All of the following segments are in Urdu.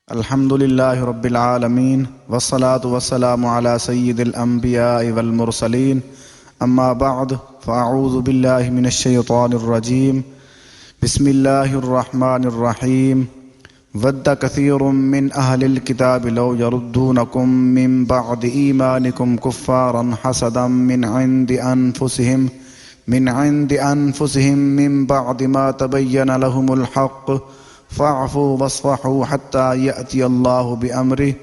الحمد لله رب العالمين والصلاة والسلام على سيد الأنبياء والمرسلين أما بعد فأعوذ بالله من الشيطان الرجيم بسم الله الرحمن الرحيم ود كثير من أهل الكتاب لو يردونكم من بعد إيمانكم كفارا حسدا من عند أنفسهم من بعد ما تبين لهم الحق فاعفوا واصفحوا حتى يأتي الله بأمره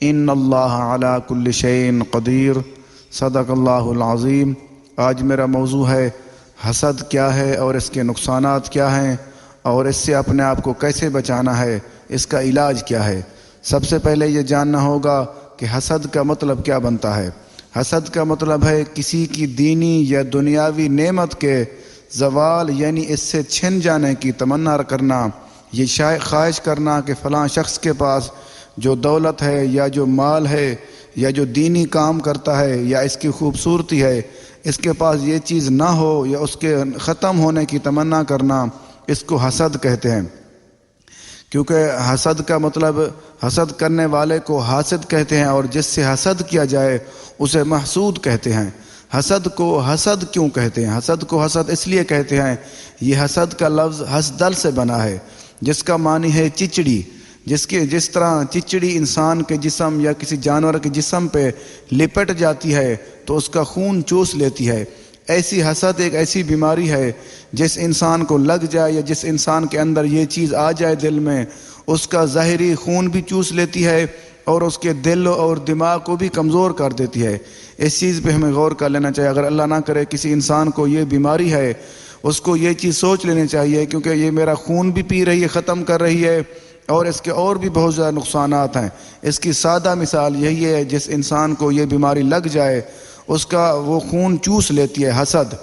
إن الله على كل شيء قدیر صدق اللہ العظیم۔ آج میرا موضوع ہے حسد کیا ہے اور اس کے نقصانات کیا ہیں اور اس سے اپنے آپ کو کیسے بچانا ہے، اس کا علاج کیا ہے۔ سب سے پہلے یہ جاننا ہوگا کہ حسد کا مطلب کیا بنتا ہے۔ حسد کا مطلب ہے کسی کی دینی یا دنیاوی نعمت کے زوال، یعنی اس سے چھن جانے کی تمنا کرنا، یہ خواہش کرنا کہ فلاں شخص کے پاس جو دولت ہے یا جو مال ہے یا جو دینی کام کرتا ہے یا اس کی خوبصورتی ہے، اس کے پاس یہ چیز نہ ہو یا اس کے ختم ہونے کی تمنا کرنا، اس کو حسد کہتے ہیں۔ کیونکہ حسد کا مطلب حسد کرنے والے کو حاسد کہتے ہیں، اور جس سے حسد کیا جائے اسے محسود کہتے ہیں۔ حسد کو حسد کیوں کہتے ہیں؟ حسد کو حسد اس لیے کہتے ہیں، یہ حسد کا لفظ حسدل سے بنا ہے، جس کا معنی ہے چچڑی۔ جس طرح چچڑی انسان کے جسم یا کسی جانور کے جسم پہ لپٹ جاتی ہے تو اس کا خون چوس لیتی ہے، ایسی حسد ایک ایسی بیماری ہے جس انسان کو لگ جائے یا جس انسان کے اندر یہ چیز آ جائے دل میں، اس کا ظاہری خون بھی چوس لیتی ہے اور اس کے دل اور دماغ کو بھی کمزور کر دیتی ہے۔ اس چیز پہ ہمیں غور کر لینا چاہیے۔ اگر اللہ نہ کرے کسی انسان کو یہ بیماری ہے، اس کو یہ چیز سوچ لینی چاہیے، کیونکہ یہ میرا خون بھی پی رہی ہے، ختم کر رہی ہے، اور اس کے اور بھی بہت زیادہ نقصانات ہیں۔ اس کی سادہ مثال یہی ہے، جس انسان کو یہ بیماری لگ جائے اس کا وہ خون چوس لیتی ہے حسد۔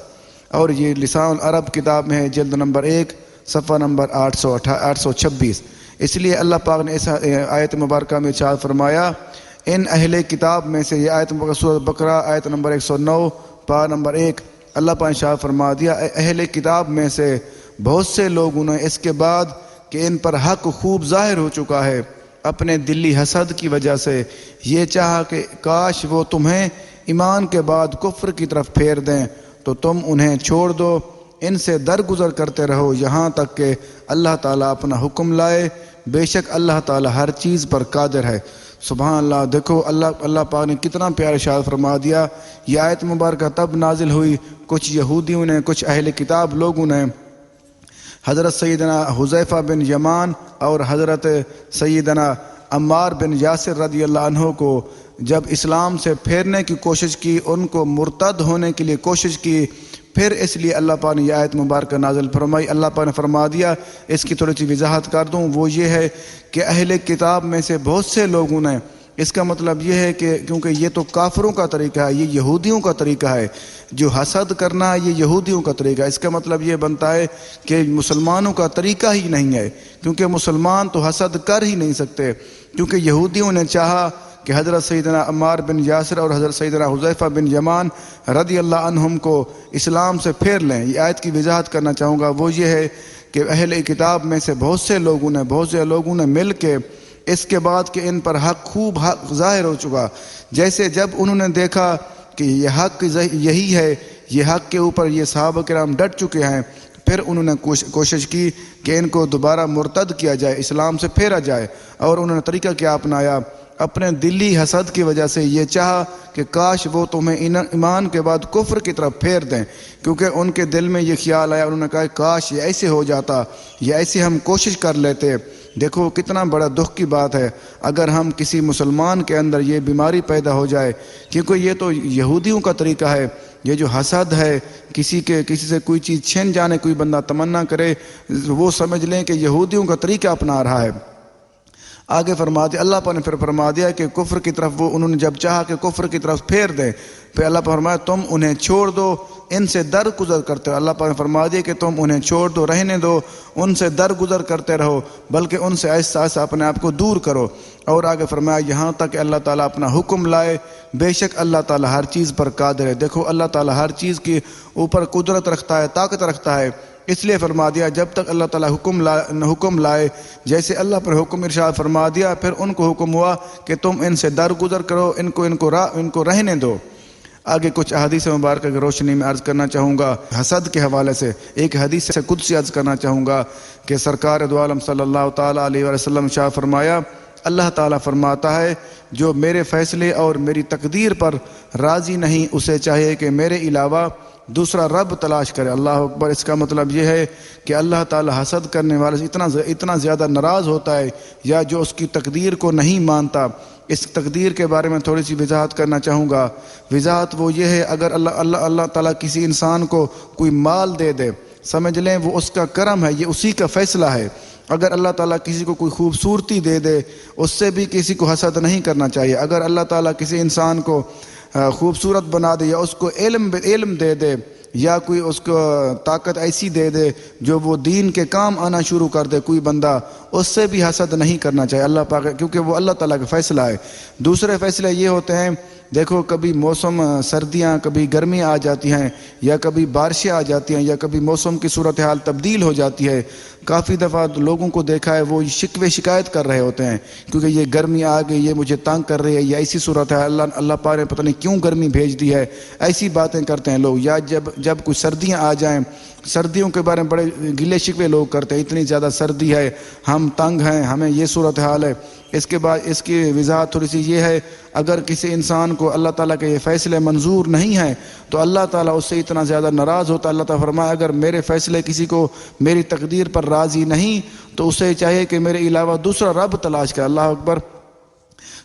اور یہ لسان العرب کتاب میں ہے، جلد نمبر 1 صفحہ نمبر 826۔ اس لیے اللہ پاک نے اس آیت مبارکہ میں ارشاد فرمایا، ان اہل کتاب میں سے، یہ آیت مبارکہ سورۃ بقرہ آیت نمبر 109 پارہ نمبر 1، اللہ پاک نے ارشاد فرما دیا، اہل کتاب میں سے بہت سے لوگوں نے اس کے بعد کہ ان پر حق خوب ظاہر ہو چکا ہے، اپنے دلی حسد کی وجہ سے یہ چاہا کہ کاش وہ تمہیں ایمان کے بعد کفر کی طرف پھیر دیں تو تم انہیں چھوڑ دو، ان سے درگزر کرتے رہو یہاں تک کہ اللہ تعالیٰ اپنا حکم لائے، بے شک اللہ تعالیٰ ہر چیز پر قادر ہے۔ سبحان اللہ۔ دیکھو اللہ پاک نے کتنا پیارا ارشاد فرما دیا۔ یہ آیت مبارکہ تب نازل ہوئی، کچھ یہودیوں نے، کچھ اہل کتاب لوگوں نے حضرت سیدنا حذیفہ بن یمان اور حضرت سیدنا عمار بن یاسر رضی اللہ عنہ کو جب اسلام سے پھیرنے کی کوشش کی، ان کو مرتد ہونے کے لیے کوشش کی، پھر اس لیے اللہ پاک نے یہ آیت مبارکہ نازل فرمائی۔ اللہ پاک نے فرما دیا، اس کی تھوڑی سی وضاحت کر دوں، وہ یہ ہے کہ اہل کتاب میں سے بہت سے لوگوں نے، اس کا مطلب یہ ہے کہ کیونکہ یہ تو کافروں کا طریقہ ہے، یہ یہودیوں کا طریقہ ہے، جو حسد کرنا یہ یہودیوں کا طریقہ ہے۔ اس کا مطلب یہ بنتا ہے کہ مسلمانوں کا طریقہ ہی نہیں ہے، کیونکہ مسلمان تو حسد کر ہی نہیں سکتے، کیونکہ یہودیوں نے چاہا کہ حضرت سیدنا عمار بن یاسر اور حضرت سیدنا حذیفہ بن یمان رضی اللہ عنہم کو اسلام سے پھیر لیں۔ یہ آیت کی وضاحت کرنا چاہوں گا، وہ یہ ہے کہ اہل کتاب میں سے بہت سے لوگوں نے مل کے اس کے بعد کہ ان پر حق ظاہر ہو چکا، جیسے جب انہوں نے دیکھا کہ یہ حق یہی ہے، یہ حق کے اوپر یہ صحابہ کرام ڈٹ چکے ہیں، پھر انہوں نے کوشش کی کہ ان کو دوبارہ مرتد کیا جائے، اسلام سے پھیرا جائے، اور انہوں نے طریقہ کیا اپنایا، اپنے دلی حسد کی وجہ سے یہ چاہا کہ کاش وہ تمہیں ایمان کے بعد کفر کی طرف پھیر دیں، کیونکہ ان کے دل میں یہ خیال آیا، انہوں نے کہا کاش یہ ایسے ہو جاتا، یہ ایسے ہم کوشش کر لیتے۔ دیکھو کتنا بڑا دکھ کی بات ہے اگر ہم کسی مسلمان کے اندر یہ بیماری پیدا ہو جائے، کیونکہ یہ تو یہودیوں کا طریقہ ہے، یہ جو حسد ہے، کسی سے کوئی چیز چھن جانے کوئی بندہ تمنا کرے، وہ سمجھ لیں کہ یہودیوں کا طریقہ اپنا رہا ہے۔ آگے فرما دیا، اللہ پاک نے پھر فرما دیا کہ کفر کی طرف وہ انہوں نے جب چاہا کہ کفر کی طرف پھیر دیں، پھر اللہ پاک فرمایا تم انہیں چھوڑ دو، ان سے درگزر کرتے رہو۔ اللہ پاک نے فرما دیا کہ تم انہیں چھوڑ دو، رہنے دو، ان سے درگزر کرتے رہو، بلکہ ان سے ایسا اپنے آپ کو دور کرو۔ اور آگے فرمایا یہاں تک کہ اللہ تعالیٰ اپنا حکم لائے، بے شک اللہ تعالیٰ ہر چیز پر قادر ہے۔ دیکھو اللہ تعالیٰ ہر چیز کی اوپر قدرت رکھتا ہے، طاقت رکھتا ہے، اس لیے فرما دیا جب تک اللہ تعالیٰ حکم لائے، جیسے اللہ پر حکم ارشاد فرما دیا، پھر ان کو حکم ہوا کہ تم ان سے درگزر کرو، ان کو رہنے دو۔ آگے کچھ احادیث مبارکہ کی روشنی میں عرض کرنا چاہوں گا حسد کے حوالے سے۔ ایک حدیث سے قدسی عرض کرنا چاہوں گا کہ سرکار دو عالم صلی اللہ تعالیٰ علیہ وسلم شاہ فرمایا، اللہ تعالیٰ فرماتا ہے جو میرے فیصلے اور میری تقدیر پر راضی نہیں، اسے چاہیے کہ میرے علاوہ دوسرا رب تلاش کرے۔ اللہ اکبر۔ اس کا مطلب یہ ہے کہ اللہ تعالیٰ حسد کرنے والے سے اتنا زیادہ ناراض ہوتا ہے، یا جو اس کی تقدیر کو نہیں مانتا۔ اس تقدیر کے بارے میں تھوڑی سی وضاحت کرنا چاہوں گا۔ وضاحت وہ یہ ہے، اگر اللہ تعالیٰ کسی انسان کو کوئی مال دے دے، سمجھ لیں وہ اس کا کرم ہے، یہ اسی کا فیصلہ ہے۔ اگر اللہ تعالیٰ کسی کو کوئی خوبصورتی دے دے، اس سے بھی کسی کو حسد نہیں کرنا چاہیے۔ اگر اللہ تعالیٰ کسی انسان کو خوبصورت بنا دے، یا اس کو علم دے دے، یا کوئی اس کو طاقت ایسی دے دے جو وہ دین کے کام آنا شروع کر دے کوئی بندہ، اس سے بھی حسد نہیں کرنا چاہیے اللہ پاک، کیونکہ وہ اللہ تعالیٰ کا فیصلہ ہے۔ دوسرے فیصلے یہ ہوتے ہیں، دیکھو کبھی موسم سردیاں، کبھی گرمی آ جاتی ہیں، یا کبھی بارشیں آ جاتی ہیں، یا کبھی موسم کی صورتحال تبدیل ہو جاتی ہے۔ کافی دفعہ لوگوں کو دیکھا ہے وہ شکایت کر رہے ہوتے ہیں، کیونکہ یہ گرمی آ گئی، یہ مجھے تنگ کر رہی ہے، یا ایسی صورت ہے اللہ پاک نے پتہ نہیں کیوں گرمی بھیج دی ہے، ایسی باتیں کرتے ہیں لوگ۔ یا جب کچھ سردیاں آ جائیں، سردیوں کے بارے میں بڑے گلے شکوے لوگ کرتے ہیں، اتنی زیادہ سردی ہے، ہم تنگ ہیں، ہمیں یہ صورتحال ہے۔ اس کے بعد اس کی وضاحت تھوڑی سی یہ ہے، اگر کسی انسان کو اللہ تعالیٰ کے یہ فیصلے منظور نہیں ہیں تو اللہ تعالیٰ اس سے اتنا زیادہ ناراض ہوتا ہے۔ اللہ تعالیٰ فرمایا اگر میرے فیصلے کسی کو میری تقدیر پر راضی نہیں تو اسے چاہیے کہ میرے علاوہ دوسرا رب تلاش کرے۔ اللہ اکبر۔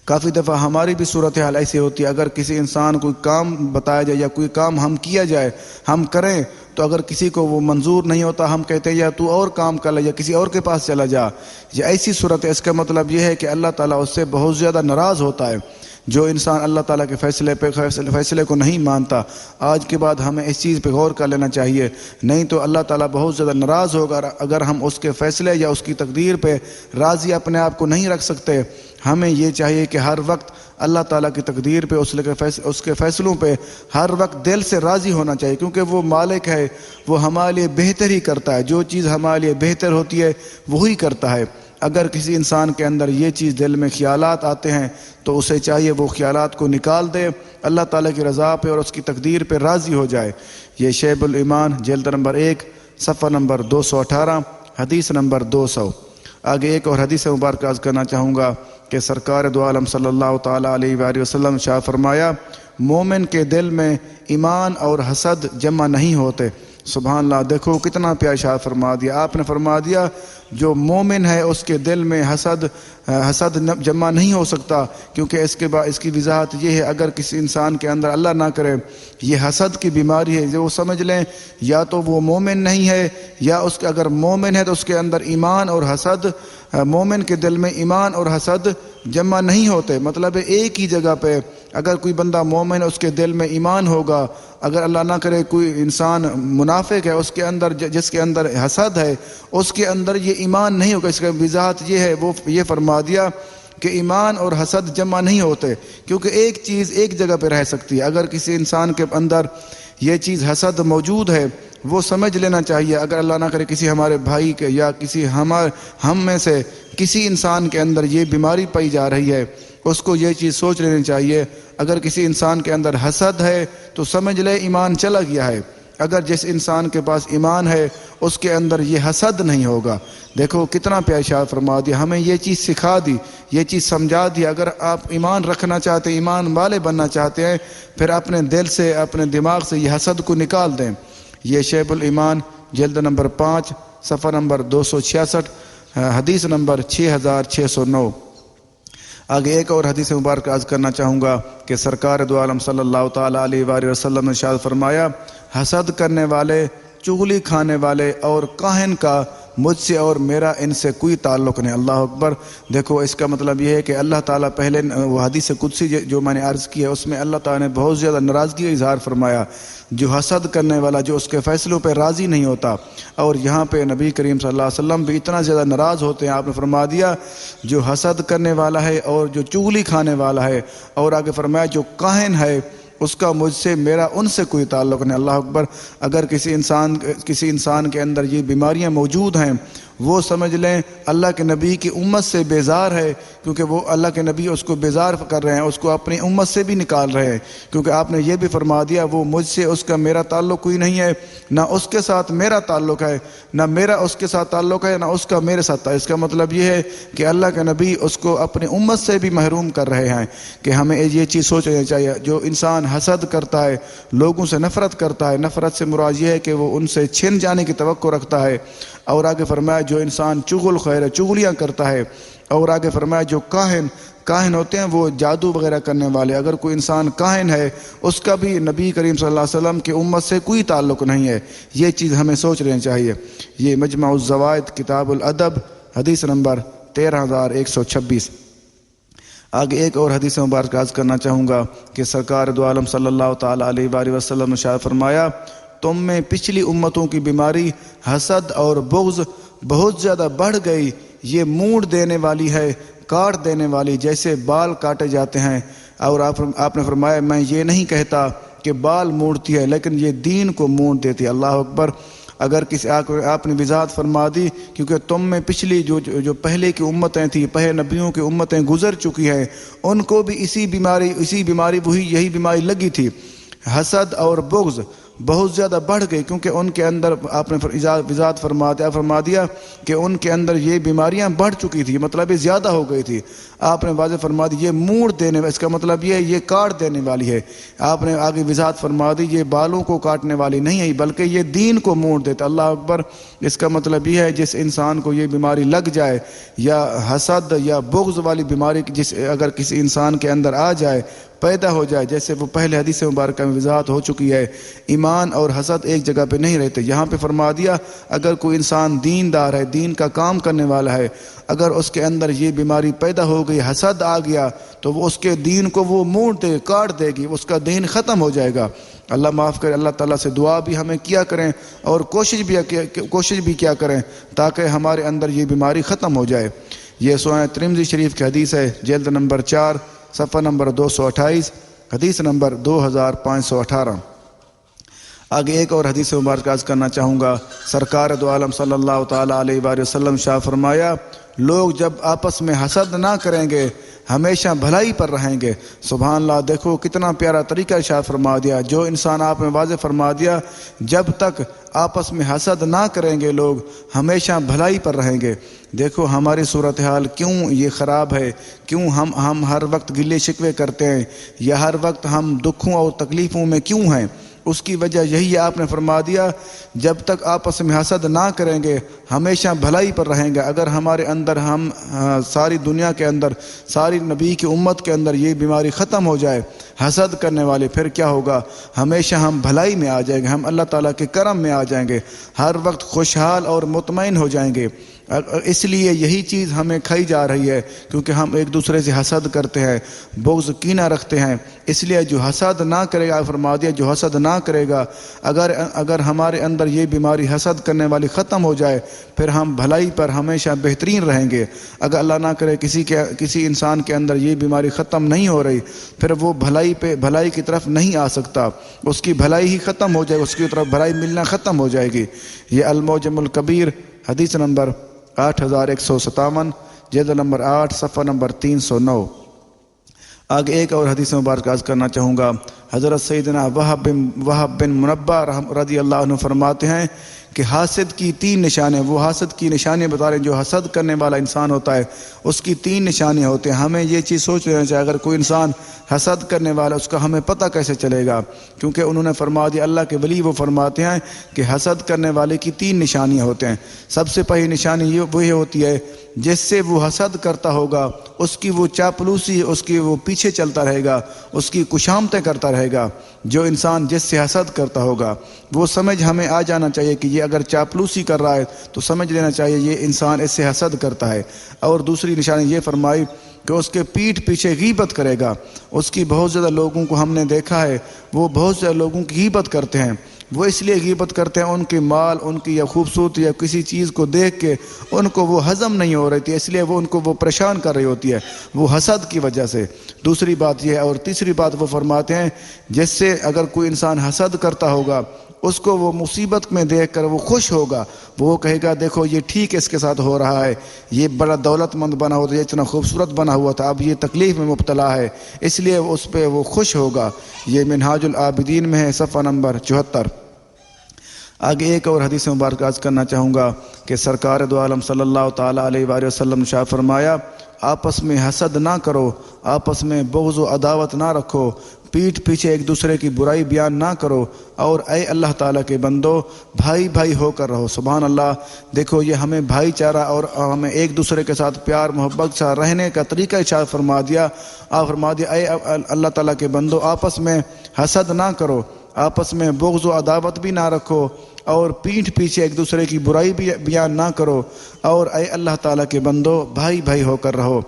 کافی دفعہ ہماری بھی صورتحال ایسی ہوتی ہے، اگر کسی انسان کوئی کام بتایا جائے یا کوئی کام ہم کیا جائے، ہم کریں، تو اگر کسی کو وہ منظور نہیں ہوتا، ہم کہتے ہیں یا تو اور کام کر لے، یا کسی اور کے پاس چلا جا، یہ ایسی صورت ہے۔ اس کا مطلب یہ ہے کہ اللہ تعالیٰ اس سے بہت زیادہ ناراض ہوتا ہے۔ جو انسان اللہ تعالیٰ کے فیصلے کو نہیں مانتا، آج کے بعد ہمیں اس چیز پہ غور کر لینا چاہیے، نہیں تو اللہ تعالیٰ بہت زیادہ ناراض ہوگا اگر ہم اس کے فیصلے یا اس کی تقدیر پہ راضی اپنے آپ کو نہیں رکھ سکتے۔ ہمیں یہ چاہیے کہ ہر وقت اللہ تعالیٰ کی تقدیر پہ، اس کے فیصلوں پہ ہر وقت دل سے راضی ہونا چاہیے، کیونکہ وہ مالک ہے، وہ ہمارے لیے بہتر ہی کرتا ہے۔ جو چیز ہمارے لیے بہتر ہوتی ہے وہی کرتا ہے۔ اگر کسی انسان کے اندر یہ چیز دل میں خیالات آتے ہیں تو اسے چاہیے وہ خیالات کو نکال دے، اللہ تعالیٰ کی رضا پہ اور اس کی تقدیر پہ راضی ہو جائے۔ یہ شعب الایمان جلد نمبر 1 صفحہ نمبر 218 حدیث نمبر 200۔ آگے ایک اور حدیث مبارکہ عرض کرنا چاہوں گا کہ سرکار دو عالم صلی اللہ تعالیٰ علیہ وآلہ وسلم شاہ فرمایا، مومن کے دل میں ایمان اور حسد جمع نہیں ہوتے۔ سبحان اللہ۔ دیکھو کتنا پیارا شاہ فرما دیا، آپ نے فرما دیا جو مومن ہے اس کے دل میں حسد جمع نہیں ہو سکتا، کیونکہ اس کی وضاحت یہ ہے، اگر کسی انسان کے اندر اللہ نہ کرے یہ حسد کی بیماری ہے، جو سمجھ لیں یا تو وہ مومن نہیں ہے، یا اگر مومن ہے تو اس کے اندر ایمان اور حسد، مومن کے دل میں ایمان اور حسد جمع نہیں ہوتے۔ مطلب ایک ہی جگہ پہ اگر کوئی بندہ مومن ہے اس کے دل میں ایمان ہوگا، اگر اللہ نہ کرے کوئی انسان منافق ہے اس کے اندر، جس کے اندر حسد ہے اس کے اندر یہ ایمان نہیں ہوگا۔ اس کا وضاحت یہ ہے، وہ یہ فرما دیا کہ ایمان اور حسد جمع نہیں ہوتے، کیونکہ ایک چیز ایک جگہ پہ رہ سکتی ہے۔ اگر کسی انسان کے اندر یہ چیز حسد موجود ہے، وہ سمجھ لینا چاہیے، اگر اللہ نہ کرے کسی ہمارے بھائی کے یا کسی ہم میں سے کسی انسان کے اندر یہ بیماری پائی جا رہی ہے، اس کو یہ چیز سوچ لینی چاہیے، اگر کسی انسان کے اندر حسد ہے تو سمجھ لے ایمان چلا گیا ہے۔ اگر جس انسان کے پاس ایمان ہے اس کے اندر یہ حسد نہیں ہوگا۔ دیکھو کتنا پیارا ارشاد فرما دیا، ہمیں یہ چیز سکھا دی، یہ چیز سمجھا دی۔ اگر آپ ایمان رکھنا چاہتے ہیں، ایمان والے بننا چاہتے ہیں، پھر اپنے دل سے، اپنے دماغ سے یہ حسد کو نکال دیں۔ یہ شعب الایمان جلد نمبر 5 صفحہ نمبر 266 حدیث نمبر 6609۔ آگے ایک اور حدیث مبارک عرض کرنا چاہوں گا کہ سرکار دو عالم صلی اللہ تعالیٰ علیہ وآلہ وسلم نے ارشاد فرمایا، حسد کرنے والے، چغلی کھانے والے اور کاہن کا مجھ سے اور میرا ان سے کوئی تعلق نہیں۔ اللہ اکبر۔ دیکھو اس کا مطلب یہ ہے کہ اللہ تعالیٰ پہلے وہ حدیث قدسی جو میں نے عرض کی ہے اس میں اللہ تعالیٰ نے بہت زیادہ ناراضگی کا اظہار فرمایا، جو حسد کرنے والا، جو اس کے فیصلوں پہ راضی نہیں ہوتا، اور یہاں پہ نبی کریم صلی اللہ علیہ وسلم بھی اتنا زیادہ ناراض ہوتے ہیں۔ آپ نے فرما دیا جو حسد کرنے والا ہے اور جو چغلی کھانے والا ہے، اور آگے فرمایا جو کاہن ہے اس کا مجھ سے میرا ان سے کوئی تعلق نہیں۔ اللہ اکبر۔ اگر کسی انسان کے اندر یہ بیماریاں موجود ہیں، وہ سمجھ لیں اللہ کے نبی کی امت سے بیزار ہے، کیونکہ وہ اللہ کے نبی اس کو بیزار کر رہے ہیں، اس کو اپنی امت سے بھی نکال رہے ہیں، کیونکہ آپ نے یہ بھی فرما دیا وہ مجھ سے اس کا میرا تعلق کوئی نہیں ہے، نہ اس کے ساتھ میرا تعلق ہے، نہ میرا اس کے ساتھ تعلق ہے، نہ اس کا میرے ساتھ۔ اس کا مطلب یہ ہے کہ اللہ کے نبی اس کو اپنی امت سے بھی محروم کر رہے ہیں۔ کہ ہمیں یہ چیز سوچنا چاہیے، جو انسان حسد کرتا ہے، لوگوں سے نفرت کرتا ہے، نفرت سے مراد یہ ہے کہ وہ ان سے چھن جانے کی توقع رکھتا ہے، اور آگے فرمایا جو انسان چغل خیر چغلیاں کرتا ہے، اور آگے فرمایا جو کاہن ہوتے ہیں وہ جادو وغیرہ کرنے والے، اگر کوئی انسان کاہن ہے اس کا بھی نبی کریم صلی اللہ علیہ وسلم کی امت سے کوئی تعلق نہیں ہے۔ یہ چیز ہمیں سوچ لینی چاہیے۔ یہ مجمع الزوائد کتاب الادب حدیث نمبر 13126۔ آگے ایک اور حدیث مبارک عرض کرنا چاہوں گا کہ سرکار دو عالم صلی اللہ تعالیٰ علیہ وآلہ وسلم نے ارشاد فرمایا، تم میں پچھلی امتوں کی بیماری حسد اور بغض بہت زیادہ بڑھ گئی، یہ موڑ دینے والی ہے، کاٹ دینے والی، جیسے بال کاٹے جاتے ہیں۔ اور آپ نے فرمایا میں یہ نہیں کہتا کہ بال موڑتی ہے، لیکن یہ دین کو موڑ دیتی ہے۔ اللہ اکبر۔ اگر کسی آپ نے وضاحت فرما دی، کیونکہ تم میں پچھلی جو پہلے کی امتیں تھیں، پہلے نبیوں کی امتیں گزر چکی ہیں، ان کو بھی یہی بیماری لگی تھی، حسد اور بغض بہت زیادہ بڑھ گئی، کیونکہ ان کے اندر آپ نے وضاحت فرما دیا کہ ان کے اندر یہ بیماریاں بڑھ چکی تھی، مطلب یہ زیادہ ہو گئی تھی۔ آپ نے واضح فرما دی یہ موڑ دینے، اس کا مطلب یہ ہے یہ کاٹ دینے والی ہے۔ آپ نے آگے وضاحت فرما دی یہ بالوں کو کاٹنے والی نہیں ہے، بلکہ یہ دین کو موڑ دیتا۔ اللہ اکبر۔ اس کا مطلب یہ ہے جس انسان کو یہ بیماری لگ جائے، یا حسد یا بغض والی بیماری اگر کسی انسان کے اندر آ جائے، پیدا ہو جائے، جیسے وہ پہلے حدیث مبارکہ میں وضاحت ہو چکی ہے، ایمان اور حسد ایک جگہ پہ نہیں رہتے۔ یہاں پہ فرما دیا اگر کوئی انسان دیندار ہے، دین کا کام کرنے والا ہے، اگر اس کے اندر یہ بیماری پیدا ہو گئی، حسد آ گیا، تو وہ اس کے دین کو وہ موڑ دے، کاٹ دے گی، اس کا دین ختم ہو جائے گا۔ اللہ معاف کرے۔ اللہ تعالیٰ سے دعا بھی ہمیں کیا کریں، اور کوشش بھی کیا کریں تاکہ ہمارے اندر یہ بیماری ختم ہو جائے۔ یہ سنن ترمذی شریف کی حدیث ہے، جلد نمبر 4 صفحہ نمبر 228، حدیث نمبر 2518۔ آگے ایک اور حدیث مبارک عرض کرنا چاہوں گا۔ سرکار دو عالم صلی اللہ تعالیٰ علیہ وآلہ وسلم شاہ فرمایا، لوگ جب آپس میں حسد نہ کریں گے ہمیشہ بھلائی پر رہیں گے۔ سبحان اللہ۔ دیکھو کتنا پیارا طریقہ ارشاد فرما دیا۔ جو انسان آپ نے واضح فرما دیا جب تک آپس میں حسد نہ کریں گے لوگ ہمیشہ بھلائی پر رہیں گے۔ دیکھو ہماری صورتحال کیوں یہ خراب ہے، کیوں ہم ہر وقت گلے شکوے کرتے ہیں، یا ہر وقت ہم دکھوں اور تکلیفوں میں کیوں ہیں؟ اس کی وجہ یہی ہے، آپ نے فرما دیا جب تک آپس میں حسد نہ کریں گے ہمیشہ بھلائی پر رہیں گے۔ اگر ہمارے اندر ساری دنیا کے اندر، ساری نبی کی امت کے اندر یہ بیماری ختم ہو جائے، حسد کرنے والے، پھر کیا ہوگا؟ ہمیشہ ہم بھلائی میں آ جائیں گے، ہم اللہ تعالیٰ کے کرم میں آ جائیں گے، ہر وقت خوشحال اور مطمئن ہو جائیں گے۔ اس لیے یہی چیز ہمیں کھائی جا رہی ہے، کیونکہ ہم ایک دوسرے سے حسد کرتے ہیں، بغض کینہ رکھتے ہیں۔ اس لیے جو حسد نہ کرے گا، فرما دیا جو حسد نہ کرے گا، اگر ہمارے اندر یہ بیماری حسد کرنے والی ختم ہو جائے، پھر ہم بھلائی پر ہمیشہ بہترین رہیں گے۔ اگر اللہ نہ کرے کسی انسان کے اندر یہ بیماری ختم نہیں ہو رہی، پھر وہ بھلائی کی طرف نہیں آ سکتا، اس کی بھلائی ہی ختم ہو جائے، اس کی طرف بھلائی ملنا ختم ہو جائے گی۔ یہ المعجم الکبیر حدیث نمبر 8157، جلد نمبر 8 صفحہ نمبر 309۔ آگے ایک اور حدیث مبارک عرض کرنا چاہوں گا۔ حضرت سیدنا وہب بن منبہ رضی اللہ عنہ فرماتے ہیں کہ حاسد کی 3 نشانیاں، وہ حاسد کی نشانیاں بتا رہے ہیں، جو حسد کرنے والا انسان ہوتا ہے اس کی 3 نشانیاں ہوتے ہیں۔ ہمیں یہ چیز سوچ لینا چاہیے، اگر کوئی انسان حسد کرنے والا اس کا ہمیں پتہ کیسے چلے گا؟ کیونکہ انہوں نے فرما دیا، اللہ کے ولی وہ فرماتے ہیں کہ حسد کرنے والے کی 3 نشانیاں ہوتے ہیں۔ سب سے پہلی نشانی وہی ہوتی ہے جس سے وہ حسد کرتا ہوگا اس کی وہ چاپلوسی، اس کی وہ پیچھے چلتا رہے گا، اس کی کشامتیں کرتا رہے گا۔ جو انسان جس سے حسد کرتا ہوگا وہ سمجھ ہمیں آ جانا چاہیے کہ یہ اگر چاپلوسی کر رہا ہے تو سمجھ لینا چاہیے یہ انسان اس سے حسد کرتا ہے۔ اور دوسری نشانی یہ فرمائی کہ اس کے پیٹھ پیچھے غیبت کرے گا۔ اس کی بہت زیادہ لوگوں کو ہم نے دیکھا ہے، وہ بہت زیادہ لوگوں کی غیبت کرتے ہیں، وہ اس لیے غیبت کرتے ہیں ان کے مال، ان کی یا خوبصورتی یا کسی چیز کو دیکھ کے ان کو وہ ہضم نہیں ہو رہی تھی، اس لیے وہ ان کو وہ پریشان کر رہی ہوتی ہے، وہ حسد کی وجہ سے۔ دوسری بات یہ ہے، اور تیسری بات وہ فرماتے ہیں جس سے اگر کوئی انسان حسد کرتا ہوگا اس کو وہ مصیبت میں دیکھ کر وہ خوش ہوگا، وہ کہے گا دیکھو یہ ٹھیک اس کے ساتھ ہو رہا ہے، یہ بڑا دولت مند بنا ہوا تھا، یہ اتنا خوبصورت بنا ہوا تھا، اب یہ تکلیف میں مبتلا ہے، اس لیے اس پہ وہ خوش ہوگا۔ یہ منہاج العابدین میں ہے، صفحہ نمبر 74۔ آگے ایک اور حدیث مبارک عرض کرنا چاہوں گا کہ سرکار دو عالم صلی اللہ تعالیٰ علیہ وآلہ وسلم نے شاہ فرمایا، آپس میں حسد نہ کرو، آپس میں بغض و عداوت نہ رکھو، پیٹھ پیچھے ایک دوسرے کی برائی بیان نہ کرو، اور اے اللہ تعالیٰ کے بندو بھائی بھائی ہو کر رہو۔ سبحان اللہ، دیکھو یہ ہمیں بھائی چارہ اور ہمیں ایک دوسرے کے ساتھ پیار محبت سے رہنے کا طریقہ ارشاد فرما دیا۔ آپ فرما دیا اے اللہ تعالیٰ کے بندو آپس میں حسد نہ کرو، آپس میں بغض و عداوت بھی نہ رکھو، اور پیٹھ پیچھے ایک دوسرے کی برائی بھی بیان نہ کرو، اور اے اللہ تعالیٰ کے بندو بھائی بھائی ہو کر رہو۔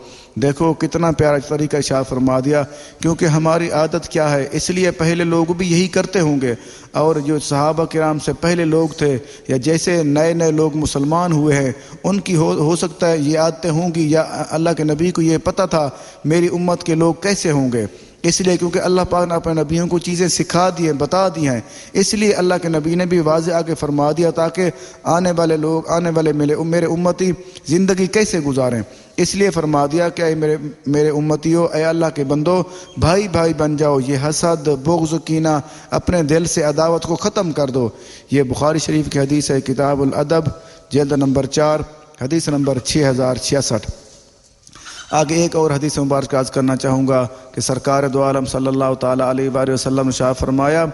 دیکھو کتنا پیارا طریقہ ارشاد فرما دیا، کیونکہ ہماری عادت کیا ہے، اس لیے پہلے لوگ بھی یہی کرتے ہوں گے، اور جو صحابہ کرام سے پہلے لوگ تھے یا جیسے نئے نئے لوگ مسلمان ہوئے ہیں ان کی ہو سکتا ہے یہ عادتیں ہوں گی، یا اللہ کے نبی کو یہ پتہ تھا میری امت کے لوگ کیسے ہوں گے، اس لیے کیونکہ اللہ پاک نے اپنے نبیوں کو چیزیں سکھا دی ہیں، بتا دی ہیں، اس لیے اللہ کے نبی نے بھی واضح آگے فرما دیا تاکہ آنے والے لوگ، آنے والے میرے امتی زندگی کیسے گزاریں، اس لیے فرما دیا کہ اے میرے امتیوں، اے اللہ کے بندو بھائی بھائی بن جاؤ، یہ حسد بغض کینہ اپنے دل سے عداوت کو ختم کر دو۔ یہ بخاری شریف کی حدیث ہے، کتاب الادب جلد نمبر 4 حدیث نمبر 6066۔ آگے ایک اور حدیث مبارک عرض کرنا چاہوں گا کہ سرکار دو عالم صلی اللہ تعالیٰ علیہ وآلہ وسلم نے شاہ فرمایا،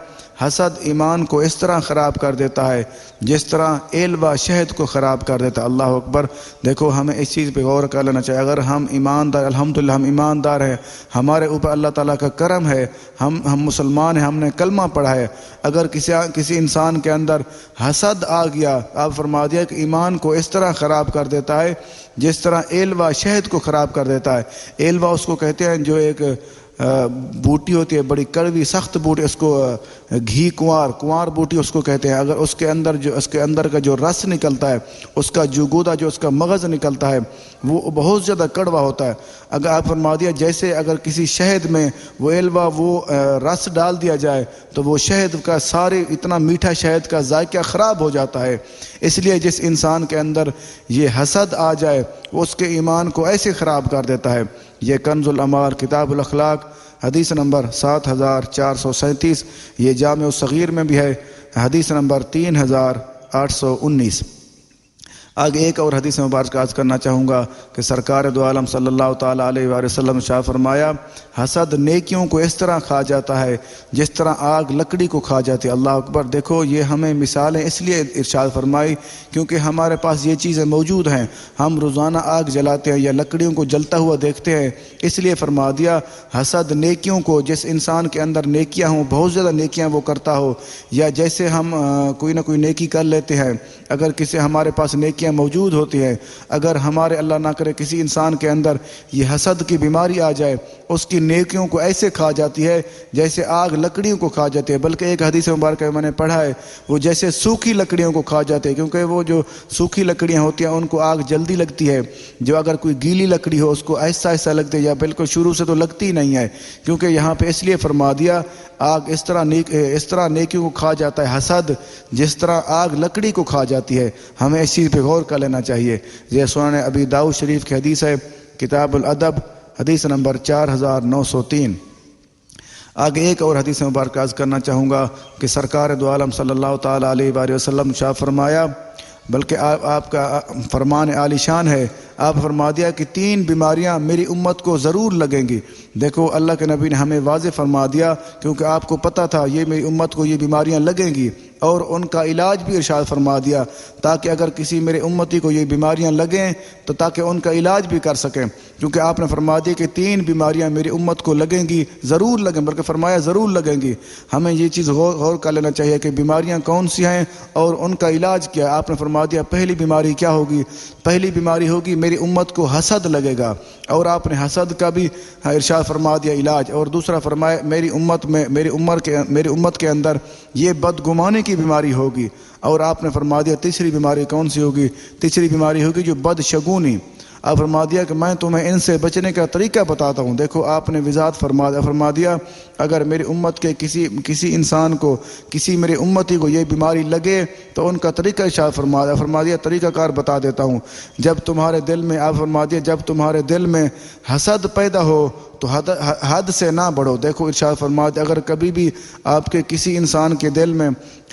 حسد ایمان کو اس طرح خراب کر دیتا ہے جس طرح ایلوا شہد کو خراب کر دیتا ہے۔ اللہ اکبر، دیکھو ہمیں اس چیز پہ غور کر لینا چاہیے۔ اگر ہم ایماندار، الحمدللہ ہم ایماندار ہیں، ہمارے اوپر اللہ تعالیٰ کا کرم ہے، ہم مسلمان ہیں، ہم نے کلمہ پڑھا ہے، اگر کسی انسان کے اندر حسد آ گیا، آپ فرما دیا کہ ایمان کو اس طرح خراب کر دیتا ہے جس طرح ایلوا شہد کو خراب کر دیتا ہے۔ ایلوا اس کو کہتے ہیں جو ایک بوٹی ہوتی ہے، بڑی کڑوی سخت بوٹی، اس کو گھی کنوار بوٹی اس کو کہتے ہیں۔ اگر اس کے اندر کا جو رس نکلتا ہے، اس کا جو گودا، جو اس کا مغز نکلتا ہے، وہ بہت زیادہ کڑوا ہوتا ہے۔ اگر آپ فرما دیا جیسے اگر کسی شہد میں وہ ایلوا وہ رس ڈال دیا جائے تو وہ شہد کا سارے اتنا میٹھا شہد کا ذائقہ خراب ہو جاتا ہے۔ اس لیے جس انسان کے اندر یہ حسد آ جائے وہ اس کے ایمان کو ایسے خراب کر دیتا ہے۔ یہ کنز الامال کتاب الاخلاق حدیث نمبر 7437، یہ جامع الصغیر میں بھی ہے، حدیث نمبر 3819۔ آگے ایک اور حدیث مبارک عرض کرنا چاہوں گا کہ سرکار دو عالم صلی اللہ تعالیٰ علیہ وآلہ وسلم نے شاہ فرمایا، حسد نیکیوں کو اس طرح کھا جاتا ہے جس طرح آگ لکڑی کو کھا جاتی ہے۔ اللہ اکبر، دیکھو یہ ہمیں مثالیں اس لیے ارشاد فرمائی کیونکہ ہمارے پاس یہ چیزیں موجود ہیں، ہم روزانہ آگ جلاتے ہیں یا لکڑیوں کو جلتا ہوا دیکھتے ہیں، اس لیے فرما دیا حسد نیکیوں کو، جس انسان کے اندر نیکیاں ہوں، بہت زیادہ نیکیاں وہ کرتا ہو، یا جیسے ہم کوئی نہ کوئی نیکی کر لیتے ہیں، اگر کسی ہمارے پاس نیکیاں موجود ہوتی ہیں، اگر ہمارے اللہ نہ کرے کسی انسان کے اندر یہ حسد کی بیماری آ جائے، اس کی نیکیوں کو ایسے کھا جاتی ہے جیسے آگ لکڑیوں کو کھا جاتی ہے۔ بلکہ ایک حدیث مبارکہ میں نے پڑھا ہے وہ جیسے سوکھی لکڑیوں کو کھا جاتے ہیں، کیونکہ وہ جو سوکھی لکڑیاں ہوتی ہیں ان کو آگ جلدی لگتی ہے، جو اگر کوئی گیلی لکڑی ہو اس کو ایسا ایسا لگتی ہے، یا بالکل شروع سے تو لگتی نہیں ہے، کیونکہ یہاں پہ اس لیے فرما دیا آگ اس طرح نیکیوں کو کھا جاتا ہے حسد جس طرح آگ لکڑی کو کھا جاتی ہے۔ ہمیں اس چیز پہ غور کر لینا چاہیے۔ یہ سنن ابی داؤد شریف کی حدیث ہے، کتاب الادب حدیث نمبر 4903۔ آگے ایک اور حدیث مبارک عرض کرنا چاہوں گا کہ سرکار دو عالم صلی اللہ تعالیٰ علیہ وآلہ وسلم شاہ فرمایا، بلکہ آپ کا فرمان عالی شان ہے، آپ فرما دیا کہ 3 بیماریاں میری امت کو ضرور لگیں گی۔ دیکھو اللہ کے نبی نے ہمیں واضح فرما دیا کیونکہ آپ کو پتہ تھا یہ میری امت کو یہ بیماریاں لگیں گی، اور ان کا علاج بھی ارشاد فرما دیا تاکہ اگر کسی میرے امتی کو یہ بیماریاں لگیں تو تاکہ ان کا علاج بھی کر سکیں، کیونکہ آپ نے فرما دیا کہ 3 بیماریاں میری امت کو لگیں گی، ضرور لگیں، بلکہ فرمایا ضرور لگیں گی۔ ہمیں یہ چیز غور کر لینا چاہیے کہ بیماریاں کون سی ہیں اور ان کا علاج کیا ہے۔ آپ نے فرما دیا پہلی بیماری کیا ہوگی؟ پہلی بیماری ہوگی میری امت کو حسد لگے گا، اور آپ نے حسد کا بھی ارشاد فرما دیا علاج، اور دوسرا فرمایا میری امت کے اندر یہ بدگمانی کی کی بیماری ہوگی۔ اور آپ نے فرما دیا تیسری بیماری کون سی ہوگی؟ تیسری بیماری ہوگی جو بدشگونی۔ آپ فرما دیا کہ میں تمہیں ان سے بچنے کا طریقہ بتاتا ہوں۔ دیکھو آپ نے وضاحت فرما دیا اگر میری امت کے کسی انسان کو، کسی میری امتی کو یہ بیماری لگے تو ان کا طریقہ ارشاد فرما دیا طریقہ کار بتا دیتا ہوں۔ جب تمہارے دل میں، آپ فرما دیا جب تمہارے دل میں حسد پیدا ہو تو حد سے نہ بڑھو۔ دیکھو ارشاد فرما دیا اگر کبھی بھی آپ کے کسی انسان کے دل میں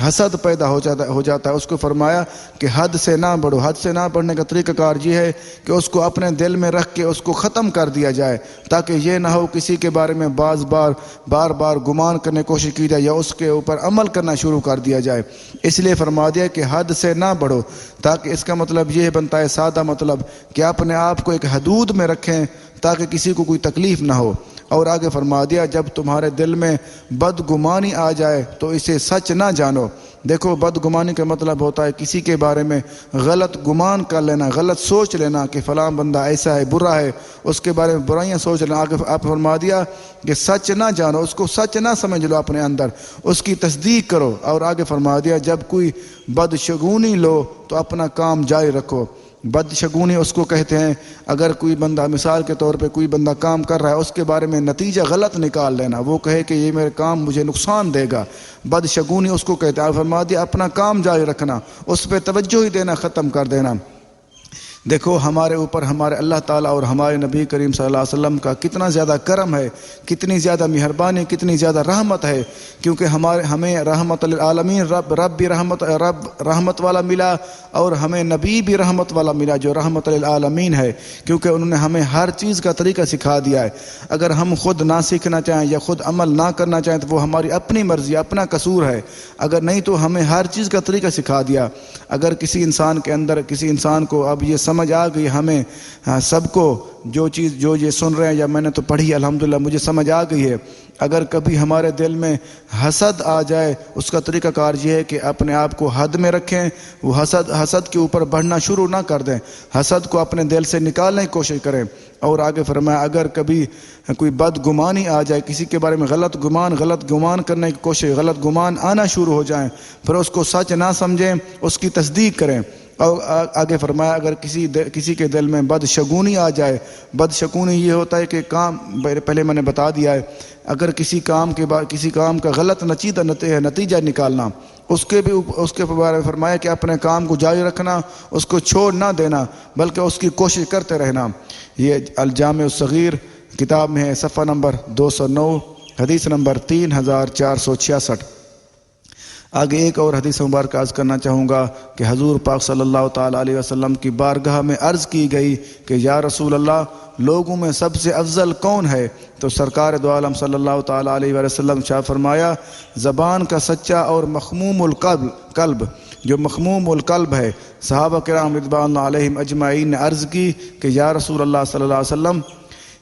حسد پیدا ہو جاتا ہے، اس کو فرمایا کہ حد سے نہ بڑھو۔ حد سے نہ بڑھنے کا طریقہ کار یہ ہے کہ اس کو اپنے دل میں رکھ کے اس کو ختم کر دیا جائے، تاکہ یہ نہ ہو کسی کے بارے میں بار بار گمان کرنے کی کوشش کی جائے یا اس کے اوپر عمل کرنا شروع کر دیا جائے۔ اس لیے فرما دیا کہ حد سے نہ بڑھو، تاکہ اس کا مطلب یہ بنتا ہے سادہ مطلب کہ اپنے آپ کو ایک حدود میں رکھیں تاکہ کسی کو کوئی تکلیف نہ ہو۔ اور آگے فرما دیا جب تمہارے دل میں بدگمانی آ جائے تو اسے سچ نہ جانو۔ دیکھو بدگمانی کا مطلب ہوتا ہے کسی کے بارے میں غلط گمان کر لینا، غلط سوچ لینا کہ فلاں بندہ ایسا ہے، برا ہے، اس کے بارے میں برائیاں سوچ لینا۔ آگے آپ فرما دیا کہ سچ نہ جانو، اس کو سچ نہ سمجھ لو اپنے اندر، اس کی تصدیق کرو۔ اور آگے فرما دیا جب کوئی بدشگونی لو تو اپنا کام جاری رکھو۔ بدشگونی اس کو کہتے ہیں اگر کوئی بندہ، مثال کے طور پہ کوئی بندہ کام کر رہا ہے، اس کے بارے میں نتیجہ غلط نکال لینا، وہ کہے کہ یہ میرے کام مجھے نقصان دے گا، بدشگونی اس کو کہتے ہیں۔ فرما دیا اپنا کام جاری رکھنا، اس پہ توجہ ہی دینا ختم کر دینا۔ دیکھو ہمارے اوپر ہمارے اللہ تعالیٰ اور ہمارے نبی کریم صلی اللہ علیہ وسلم کا کتنا زیادہ کرم ہے، کتنی زیادہ مہربانی، کتنی زیادہ رحمت ہے، کیونکہ ہمیں رحمت للعالمین رب بھی رحمت والا ملا، اور ہمیں نبی بھی رحمت والا ملا جو رحمت للعالمین ہے، کیونکہ انہوں نے ہمیں ہر چیز کا طریقہ سکھا دیا ہے۔ اگر ہم خود نہ سیکھنا چاہیں یا خود عمل نہ کرنا چاہیں تو وہ ہماری اپنی مرضی، اپنا قصور ہے، اگر نہیں تو ہمیں ہر چیز کا طریقہ سکھا دیا۔ اگر کسی انسان کے اندر، کسی انسان کو اب یہ سمجھ آ گئی، ہمیں سب کو جو یہ سن رہے ہیں یا میں نے تو پڑھی الحمدللہ مجھے سمجھ آ گئی ہے، اگر کبھی ہمارے دل میں حسد آ جائے اس کا طریقہ کار یہ ہے کہ اپنے آپ کو حد میں رکھیں، وہ حسد کے اوپر بڑھنا شروع نہ کر دیں، حسد کو اپنے دل سے نکالنے کی کوشش کریں۔ اور آگے فرمایا اگر کبھی کوئی بدگمانی آ جائے، کسی کے بارے میں غلط گمان کرنے کی کوشش، غلط گمان آنا شروع ہو جائیں، پھر اس کو سچ نہ سمجھیں، اس کی تصدیق کریں۔ اور آگے فرمایا اگر کسی کے دل میں بدشگونی آ جائے، بدشگونی یہ ہوتا ہے کہ کام، پہلے میں نے بتا دیا ہے، اگر کسی کام کا غلط نتیجہ نکالنا، اس کے بارے میں فرمایا کہ اپنے کام کو جاری رکھنا، اس کو چھوڑ نہ دینا بلکہ اس کی کوشش کرتے رہنا۔ یہ الجامع الصغیر کتاب میں ہے، صفحہ نمبر 209، حدیث نمبر 3466۔ آگے ایک اور حدیث مبارک عرض کرنا چاہوں گا کہ حضور پاک صلی اللہ تعالیٰ علیہ وسلم کی بارگاہ میں عرض کی گئی کہ یا رسول اللہ لوگوں میں سب سے افضل کون ہے؟ تو سرکار دو عالم صلی اللہ تعالیٰ علیہ وسلم شاہ فرمایا زبان کا سچا اور مخموم القلب، جو مخموم القلب ہے۔ صحابہ کرام رضوان اللہ علیہم اجمعین نے عرض کی کہ یا رسول اللہ صلی اللہ علیہ وسلم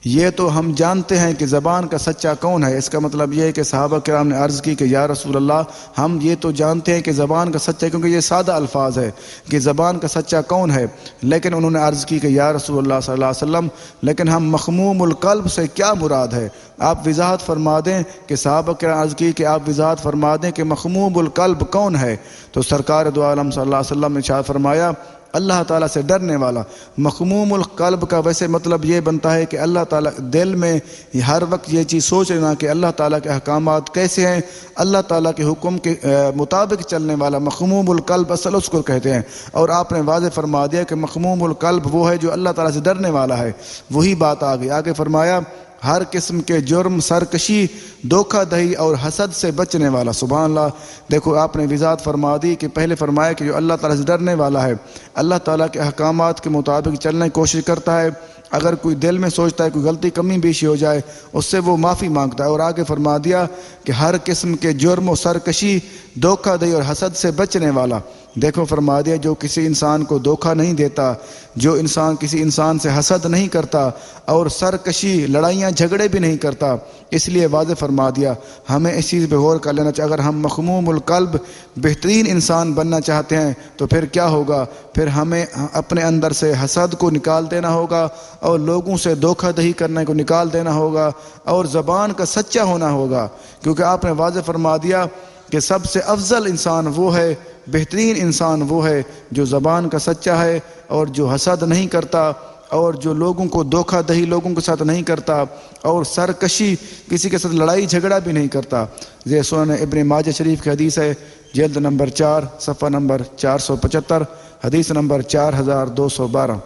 یہ تو ہم جانتے ہیں کہ زبان کا سچا کون ہے۔ اس کا مطلب یہ ہے کہ صحابہ کرام نے عرض کی کہ یا رسول اللہ ہم یہ تو جانتے ہیں کہ زبان کا سچا، کیونکہ یہ سادہ الفاظ ہے کہ زبان کا سچا کون ہے، لیکن انہوں نے عرض کی کہ یا رسول اللہ صلی اللہ علیہ وسلم لیکن ہم مخموم القلب سے کیا مراد ہے؟ آپ وضاحت فرما دیں کہ صحابہ کرام عرض کی کہ آپ وضاحت فرما دیں کہ مخموم القلب کون ہے؟ تو سرکار دو عالم صلی اللہ علیہ وسلم نے ارشاد فرمایا اللہ تعالیٰ سے ڈرنے والا۔ مخموم القلب کا ویسے مطلب یہ بنتا ہے کہ اللہ تعالیٰ دل میں ہر وقت یہ چیز سوچ لینا کہ اللہ تعالیٰ کے احکامات کیسے ہیں، اللہ تعالیٰ کے حکم کے مطابق چلنے والا مخموم القلب اصل اس کو کہتے ہیں۔ اور آپ نے واضح فرما دیا کہ مخموم القلب وہ ہے جو اللہ تعالیٰ سے ڈرنے والا ہے، وہی بات آگے فرمایا ہر قسم کے جرم، سرکشی، دھوکہ دہی اور حسد سے بچنے والا۔ سبحان اللہ۔ دیکھو آپ نے وضاحت فرما دی کہ پہلے فرمایا کہ جو اللہ تعالیٰ سے ڈرنے والا ہے، اللہ تعالیٰ کے احکامات کے مطابق چلنے کی کوشش کرتا ہے، اگر کوئی دل میں سوچتا ہے کوئی غلطی کمی بیشی ہو جائے اس سے وہ معافی مانگتا ہے۔ اور آگے فرما دیا کہ ہر قسم کے جرم و سرکشی، دھوکہ دہی اور حسد سے بچنے والا۔ دیکھو فرما دیا جو کسی انسان کو دھوکہ نہیں دیتا، جو انسان کسی انسان سے حسد نہیں کرتا اور سرکشی، لڑائیاں جھگڑے بھی نہیں کرتا۔ اس لیے واضح فرما دیا ہمیں اس چیز پہ غور کر لینا چاہیے، اگر ہم مخموم القلب بہترین انسان بننا چاہتے ہیں تو پھر کیا ہوگا؟ پھر ہمیں اپنے اندر سے حسد کو نکال دینا ہوگا اور لوگوں سے دھوکہ دہی کرنے کو نکال دینا ہوگا اور زبان کا سچا ہونا ہوگا، کیونکہ آپ نے واضح فرما دیا کہ سب سے افضل انسان وہ ہے، بہترین انسان وہ ہے جو زبان کا سچا ہے اور جو حسد نہیں کرتا اور جو لوگوں کو دھوکہ دہی لوگوں کے ساتھ نہیں کرتا اور سرکشی کسی کے ساتھ لڑائی جھگڑا بھی نہیں کرتا۔ یہ سنن ابن ماجہ شریف کی حدیث ہے، جلد نمبر 4 صفحہ نمبر 475، حدیث نمبر 4212۔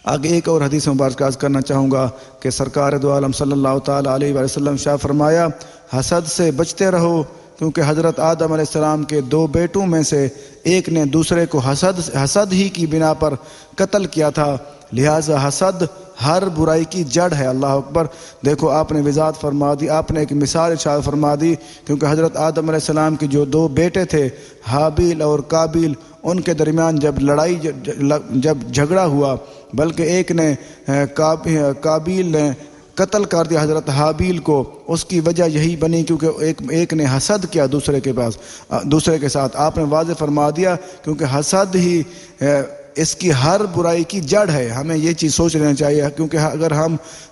آگے ایک اور حدیث مبارک عرض کرنا چاہوں گا کہ سرکار دو عالم صلی اللہ تعالیٰ علیہ وآلہ وسلم شاہ فرمایا، حسد سے بچتے رہو، کیونکہ حضرت آدم علیہ السلام کے 2 بیٹوں میں سے ایک نے دوسرے کو حسد ہی کی بنا پر قتل کیا تھا، لہٰذا حسد ہر برائی کی جڑ ہے۔ اللہ اکبر۔ دیکھو آپ نے وضاحت فرما دی، آپ نے ایک مثال ارشاد فرما دی، کیونکہ حضرت آدم علیہ السلام کے جو 2 بیٹے تھے حابیل اور قابیل، ان کے درمیان جب جھگڑا ہوا، بلکہ ایک نے قابیل نے قتل کر دیا حضرت حابیل کو، اس کی وجہ یہی بنی کیونکہ ایک نے حسد کیا دوسرے کے ساتھ۔ آپ نے واضح فرما دیا کیونکہ حسد ہی اس کی ہر برائی کی جڑ ہے۔ ہمیں یہ چیز سوچ لینا چاہیے، کیونکہ اگر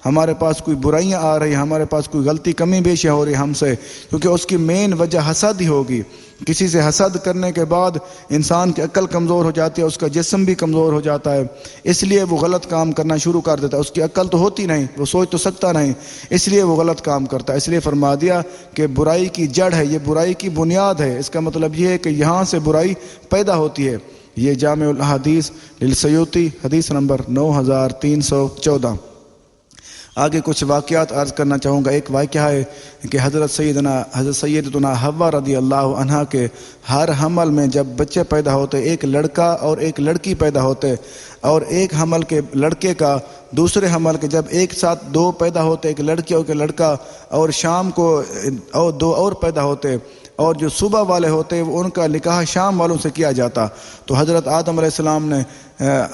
ہمارے پاس کوئی برائیاں آ رہی ہیں، ہمارے پاس کوئی غلطی کمی بیشیاں ہو رہی ہم سے، کیونکہ اس کی مین وجہ حسد ہی ہوگی۔ کسی سے حسد کرنے کے بعد انسان کی عقل کمزور ہو جاتی ہے، اس کا جسم بھی کمزور ہو جاتا ہے، اس لیے وہ غلط کام کرنا شروع کر دیتا ہے۔ اس کی عقل تو ہوتی نہیں، وہ سوچ تو سکتا نہیں، اس لیے وہ غلط کام کرتا ہے۔ اس لیے فرما دیا کہ برائی کی جڑ ہے، یہ برائی کی بنیاد ہے۔ اس کا مطلب یہ ہے کہ یہاں سے برائی پیدا ہوتی ہے۔ یہ جامع الحدیث للسیوطی، حدیث نمبر 9314۔ آگے کچھ واقعات عرض کرنا چاہوں گا۔ ایک واقعہ ہے کہ حضرت سیدتنا حوا رضی اللہ عنہا کے ہر حمل میں جب بچے پیدا ہوتے، ایک لڑکا اور ایک لڑکی پیدا ہوتے، اور ایک حمل کے لڑکے کا دوسرے حمل کے جب ایک ساتھ 2 پیدا ہوتے، ایک لڑکی اور ایک لڑکا، اور شام کو اور 2 اور پیدا ہوتے، اور جو صبح والے ہوتے ان کا نکاح شام والوں سے کیا جاتا۔ تو حضرت آدم علیہ السلام نے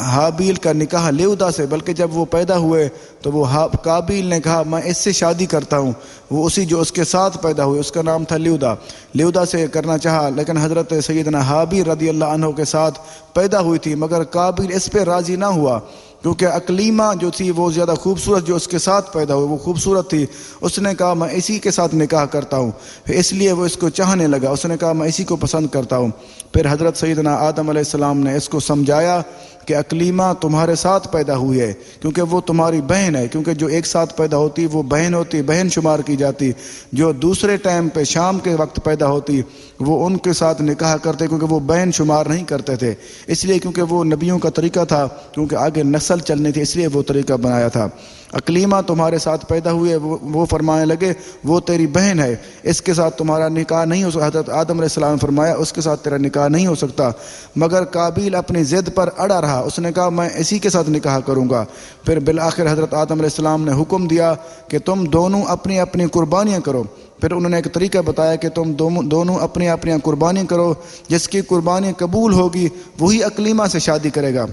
حابیل کا نکاح لیودا سے، بلکہ جب وہ پیدا ہوئے تو وہ قابیل نے کہا میں اس سے شادی کرتا ہوں، وہ اسی جو اس کے ساتھ پیدا ہوئے اس کا نام تھا لیودا سے کرنا چاہا، لیکن حضرت سیدنا حابیل رضی اللہ عنہ کے ساتھ پیدا ہوئی تھی، مگر قابیل اس پہ راضی نہ ہوا، کیونکہ اقلیمہ جو تھی وہ زیادہ خوبصورت جو اس کے ساتھ پیدا ہوئی وہ خوبصورت تھی۔ اس نے کہا میں اسی کے ساتھ نکاح کرتا ہوں، اس لیے وہ اس کو چاہنے لگا، اس نے کہا میں اسی کو پسند کرتا ہوں۔ پھر حضرت سیدنا آدم علیہ السلام نے اس کو سمجھایا کہ اقلیمہ تمہارے ساتھ پیدا ہوئی ہے کیونکہ وہ تمہاری بہن ہے، کیونکہ جو ایک ساتھ پیدا ہوتی وہ بہن ہوتی، بہن شمار کی جاتی، جو دوسرے ٹائم پہ شام کے وقت پیدا ہوتی وہ ان کے ساتھ نکاح کرتے کیونکہ وہ بہن شمار نہیں کرتے تھے، اس لیے کیونکہ وہ نبیوں کا طریقہ تھا، کیونکہ آگے نسل چلنی تھی اس لیے وہ طریقہ بنایا تھا۔ اقلیمہ تمہارے ساتھ پیدا ہوئی ہے، وہ فرمانے لگے وہ تیری بہن ہے، اس کے ساتھ تمہارا نکاح نہیں ہو سکتا۔ حضرت آدم علیہ السلام نے فرمایا اس کے ساتھ تیرا نکاح نہیں ہو سکتا، مگر قابیل اپنی ضد پر اڑا رہا، اس نے کہا میں اسی کے ساتھ نکاح کروں گا۔ پھر بالآخر حضرت آدم علیہ السلام نے حکم دیا کہ تم دونوں اپنی اپنی قربانیاں کرو۔ پھر انہوں نے ایک طریقہ بتایا کہ تم دونوں اپنی اپنی قربانی کرو، جس کی قربانی قبول ہوگی وہی اقلیمہ سے شادی کرے گا۔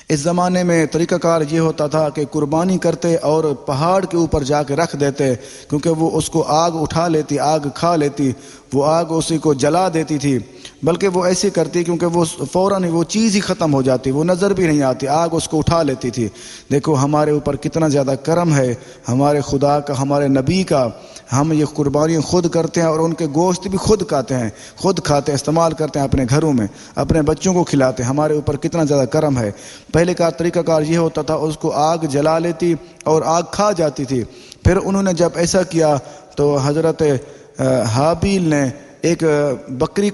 اس زمانے میں طریقہ کار یہ ہوتا تھا کہ قربانی کرتے اور پہاڑ کے اوپر جا کے رکھ دیتے، کیونکہ وہ اس کو آگ اٹھا لیتی، آگ کھا لیتی، وہ آگ اسی کو جلا دیتی تھی، بلکہ وہ ایسی کرتی کیونکہ وہ فوراً وہ چیز ہی ختم ہو جاتی، وہ نظر بھی نہیں آتی، آگ اس کو اٹھا لیتی تھی۔ دیکھو ہمارے اوپر کتنا زیادہ کرم ہے ہمارے خدا کا، ہمارے نبی کا، ہم یہ قربانی خود کرتے ہیں اور ان کے گوشت بھی خود کھاتے ہیں، خود کھاتے ہیں، استعمال کرتے ہیں اپنے گھروں میں، اپنے بچوں کو کھلاتے ہیں۔ ہمارے اوپر کتنا زیادہ کرم ہے۔ پہلے کا طریقہ کار یہ ہوتا تھا اس کو آگ جلا لیتی اور آگ کھا جاتی تھی۔ پھر انہوں نے جب ایسا کیا تو حضرت حابیل نے ایک بکری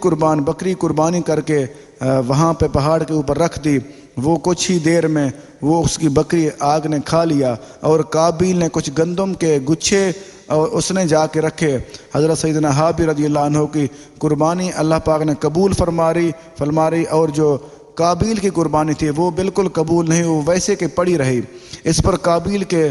قربانی کر کے وہاں پہ پہاڑ کے اوپر رکھ دی، وہ کچھ ہی دیر میں وہ اس کی بکری آگ نے کھا لیا، اور قابیل نے کچھ گندم کے گچھے اور اس نے جا کے رکھے۔ حضرت سیدنا حابیل رضی اللہ عنہ کی قربانی اللہ پاک نے قبول فرماری، اور جو قابیل کی قربانی تھی وہ بالکل قبول نہیں، وہ ویسے کہ پڑی رہی۔ اس پر قابیل کے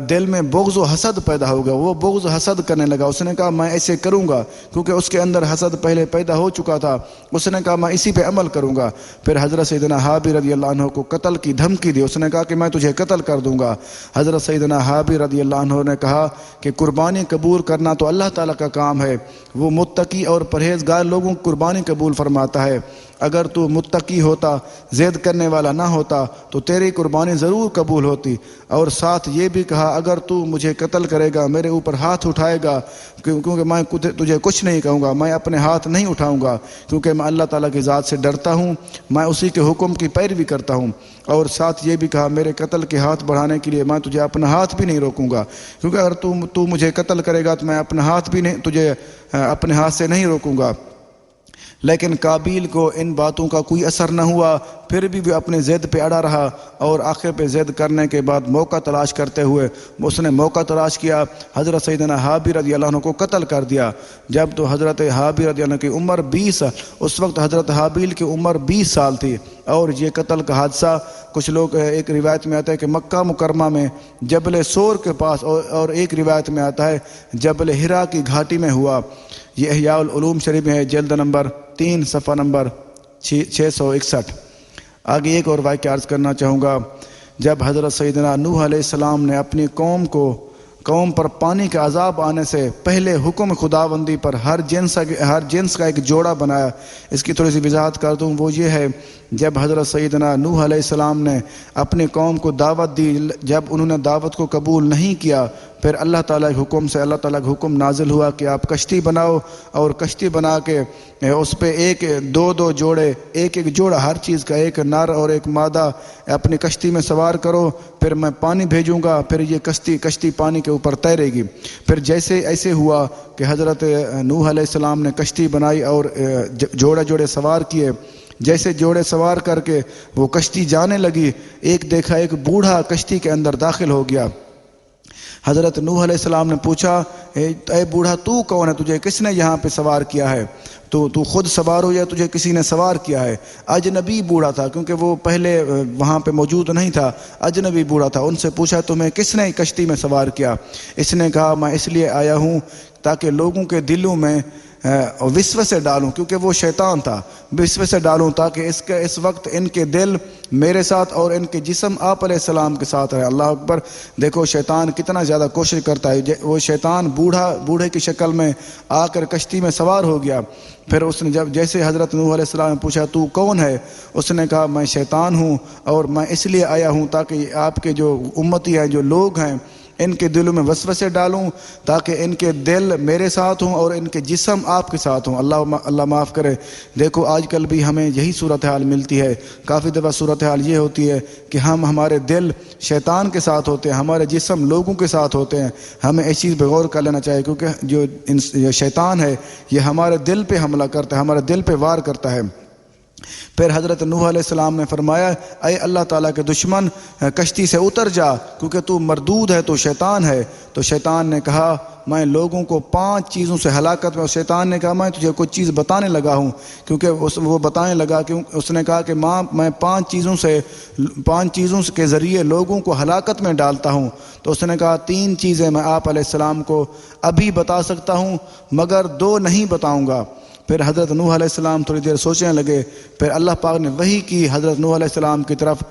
دل میں بغض و حسد پیدا ہو گیا، وہ بغض و حسد کرنے لگا، اس نے کہا میں ایسے کروں گا، کیونکہ اس کے اندر حسد پہلے پیدا ہو چکا تھا، اس نے کہا میں اسی پہ عمل کروں گا۔ پھر حضرت سیدنا حابیل رضی اللہ عنہ کو قتل کی دھمکی دی، اس نے کہا کہ میں تجھے قتل کر دوں گا۔ حضرت سیدنا حابیل رضی اللہ عنہ نے کہا کہ قربانی قبول کرنا تو اللہ تعالیٰ کا کام ہے، وہ متقی اور پرہیزگار لوگوں کی قربانی قبول فرماتا ہے، اگر تو متقی ہوتا، ضد کرنے والا نہ ہوتا تو تیری قربانی ضرور قبول ہوتی، اور ساتھ یہ بھی کہا اگر تو مجھے قتل کرے گا، میرے اوپر ہاتھ اٹھائے گا، کیونکہ میں تجھے کچھ نہیں کہوں گا، میں اپنے ہاتھ نہیں اٹھاؤں گا، کیونکہ میں اللہ تعالیٰ کی ذات سے ڈرتا ہوں، میں اسی کے حکم کی پیروی کرتا ہوں۔ اور ساتھ یہ بھی کہا میرے قتل کے ہاتھ بڑھانے کے لیے میں تجھے اپنا ہاتھ بھی نہیں روکوں گا، کیونکہ اگر تو مجھے قتل کرے گا تو میں اپنا ہاتھ بھی نہیں تجھے اپنے ہاتھ سے نہیں روکوں گا۔ لیکن قابیل کو ان باتوں کا کوئی اثر نہ ہوا، پھر بھی وہ اپنے ضد پہ اڑا رہا، اور آخر پہ ضد کرنے کے بعد موقع تلاش کرتے ہوئے اس نے موقع تلاش کیا، حضرت سیدنا حابیل رضی اللہ عنہ کو قتل کر دیا۔ جب تو حضرت حابیل رضی اللہ عنہ کی عمر 20، اس وقت حضرت حابیل کی عمر 20 سال تھی، اور یہ قتل کا حادثہ کچھ لوگ ایک روایت میں آتا ہے کہ مکہ مکرمہ میں جبل سور کے پاس، اور ایک روایت میں آتا ہے جبل ہرا کی گھاٹی میں ہوا۔ یہ احیاء العلوم شریف میں ہے، جلد نمبر 3 صفحہ نمبر 661۔ آگے ایک اور واقعہ عرض کرنا چاہوں گا۔ جب حضرت سیدنا نوح علیہ السلام نے اپنی قوم پر پانی کا عذاب آنے سے پہلے حکم خداوندی پر ہر جنس کا ایک جوڑا بنایا۔ اس کی تھوڑی سی وضاحت کر دوں، وہ یہ ہے جب حضرت سیدنا نوح علیہ السلام نے اپنی قوم کو دعوت دی، جب انہوں نے دعوت کو قبول نہیں کیا، پھر اللہ تعالیٰ کے حکم سے اللہ تعالیٰ کا حکم نازل ہوا کہ آپ کشتی بناؤ، اور کشتی بنا کے اس پہ دو جوڑے، ایک جوڑا ہر چیز کا، ایک نر اور ایک مادہ اپنی کشتی میں سوار کرو، پھر میں پانی بھیجوں گا، پھر یہ کشتی پانی کے اوپر تیرے گی۔ پھر ایسے ہوا کہ حضرت نوح علیہ السلام نے کشتی بنائی اور جوڑے سوار کیے۔ جیسے جوڑے سوار کر کے وہ کشتی جانے لگی، دیکھا ایک بوڑھا کشتی کے اندر داخل ہو گیا۔ حضرت نوح علیہ السلام نے پوچھا اے بوڑھا تو کون ہے، تجھے کس نے یہاں پہ سوار کیا ہے؟ تو خود سوار ہو یا تجھے کسی نے سوار کیا ہے؟ اجنبی بوڑھا تھا، کیونکہ وہ پہلے وہاں پہ موجود نہیں تھا، اجنبی بوڑھا تھا۔ ان سے پوچھا تمہیں کس نے کشتی میں سوار کیا؟ اس نے کہا میں اس لیے آیا ہوں تاکہ لوگوں کے دلوں میں وسوسے ڈالوں، کیونکہ وہ شیطان تھا، وسوسے ڈالوں تاکہ اس وقت ان کے دل میرے ساتھ اور ان کے جسم آپ علیہ السلام کے ساتھ رہے۔ اللہ اکبر! دیکھو شیطان کتنا زیادہ کوشش کرتا ہے۔ وہ شیطان بوڑھے کی شکل میں آ کر کشتی میں سوار ہو گیا۔ پھر اس نے جیسے حضرت نوح علیہ السلام نے پوچھا تو کون ہے، اس نے کہا میں شیطان ہوں، اور میں اس لیے آیا ہوں تاکہ آپ کے جو امتی ہیں، جو لوگ ہیں، ان کے دلوں میں وسوسے ڈالوں تاکہ ان کے دل میرے ساتھ ہوں اور ان کے جسم آپ کے ساتھ ہوں۔ اللہ معاف کرے۔ دیکھو آج کل بھی ہمیں یہی صورتحال ملتی ہے، کافی دفعہ صورتحال یہ ہوتی ہے کہ ہمارے دل شیطان کے ساتھ ہوتے ہیں، ہمارے جسم لوگوں کے ساتھ ہوتے ہیں۔ ہمیں اس چیز پہ غور کر لینا چاہیے، کیونکہ جو شیطان ہے یہ ہمارے دل پہ حملہ کرتا ہے، ہمارے دل پہ وار کرتا ہے۔ پھر حضرت نوح علیہ السلام نے فرمایا اے اللہ تعالیٰ کے دشمن، کشتی سے اتر جا، کیونکہ تو مردود ہے، تو شیطان ہے۔ تو شیطان نے کہا میں لوگوں کو 5 چیزوں سے ہلاکت میں، شیطان نے کہا میں تجھے کچھ چیز بتانے لگا ہوں، کیونکہ وہ بتانے لگا، اس نے کہا کہ میں 5 چیزوں کے ذریعے لوگوں کو ہلاکت میں ڈالتا ہوں۔ تو اس نے کہا 3 چیزیں میں آپ علیہ السلام کو ابھی بتا سکتا ہوں، مگر 2 نہیں بتاؤں گا۔ پھر حضرت نوح علیہ السلام تھوڑی دیر سوچنے لگے، پھر اللہ پاک نے وحی کی حضرت نوح علیہ السلام کی طرف۔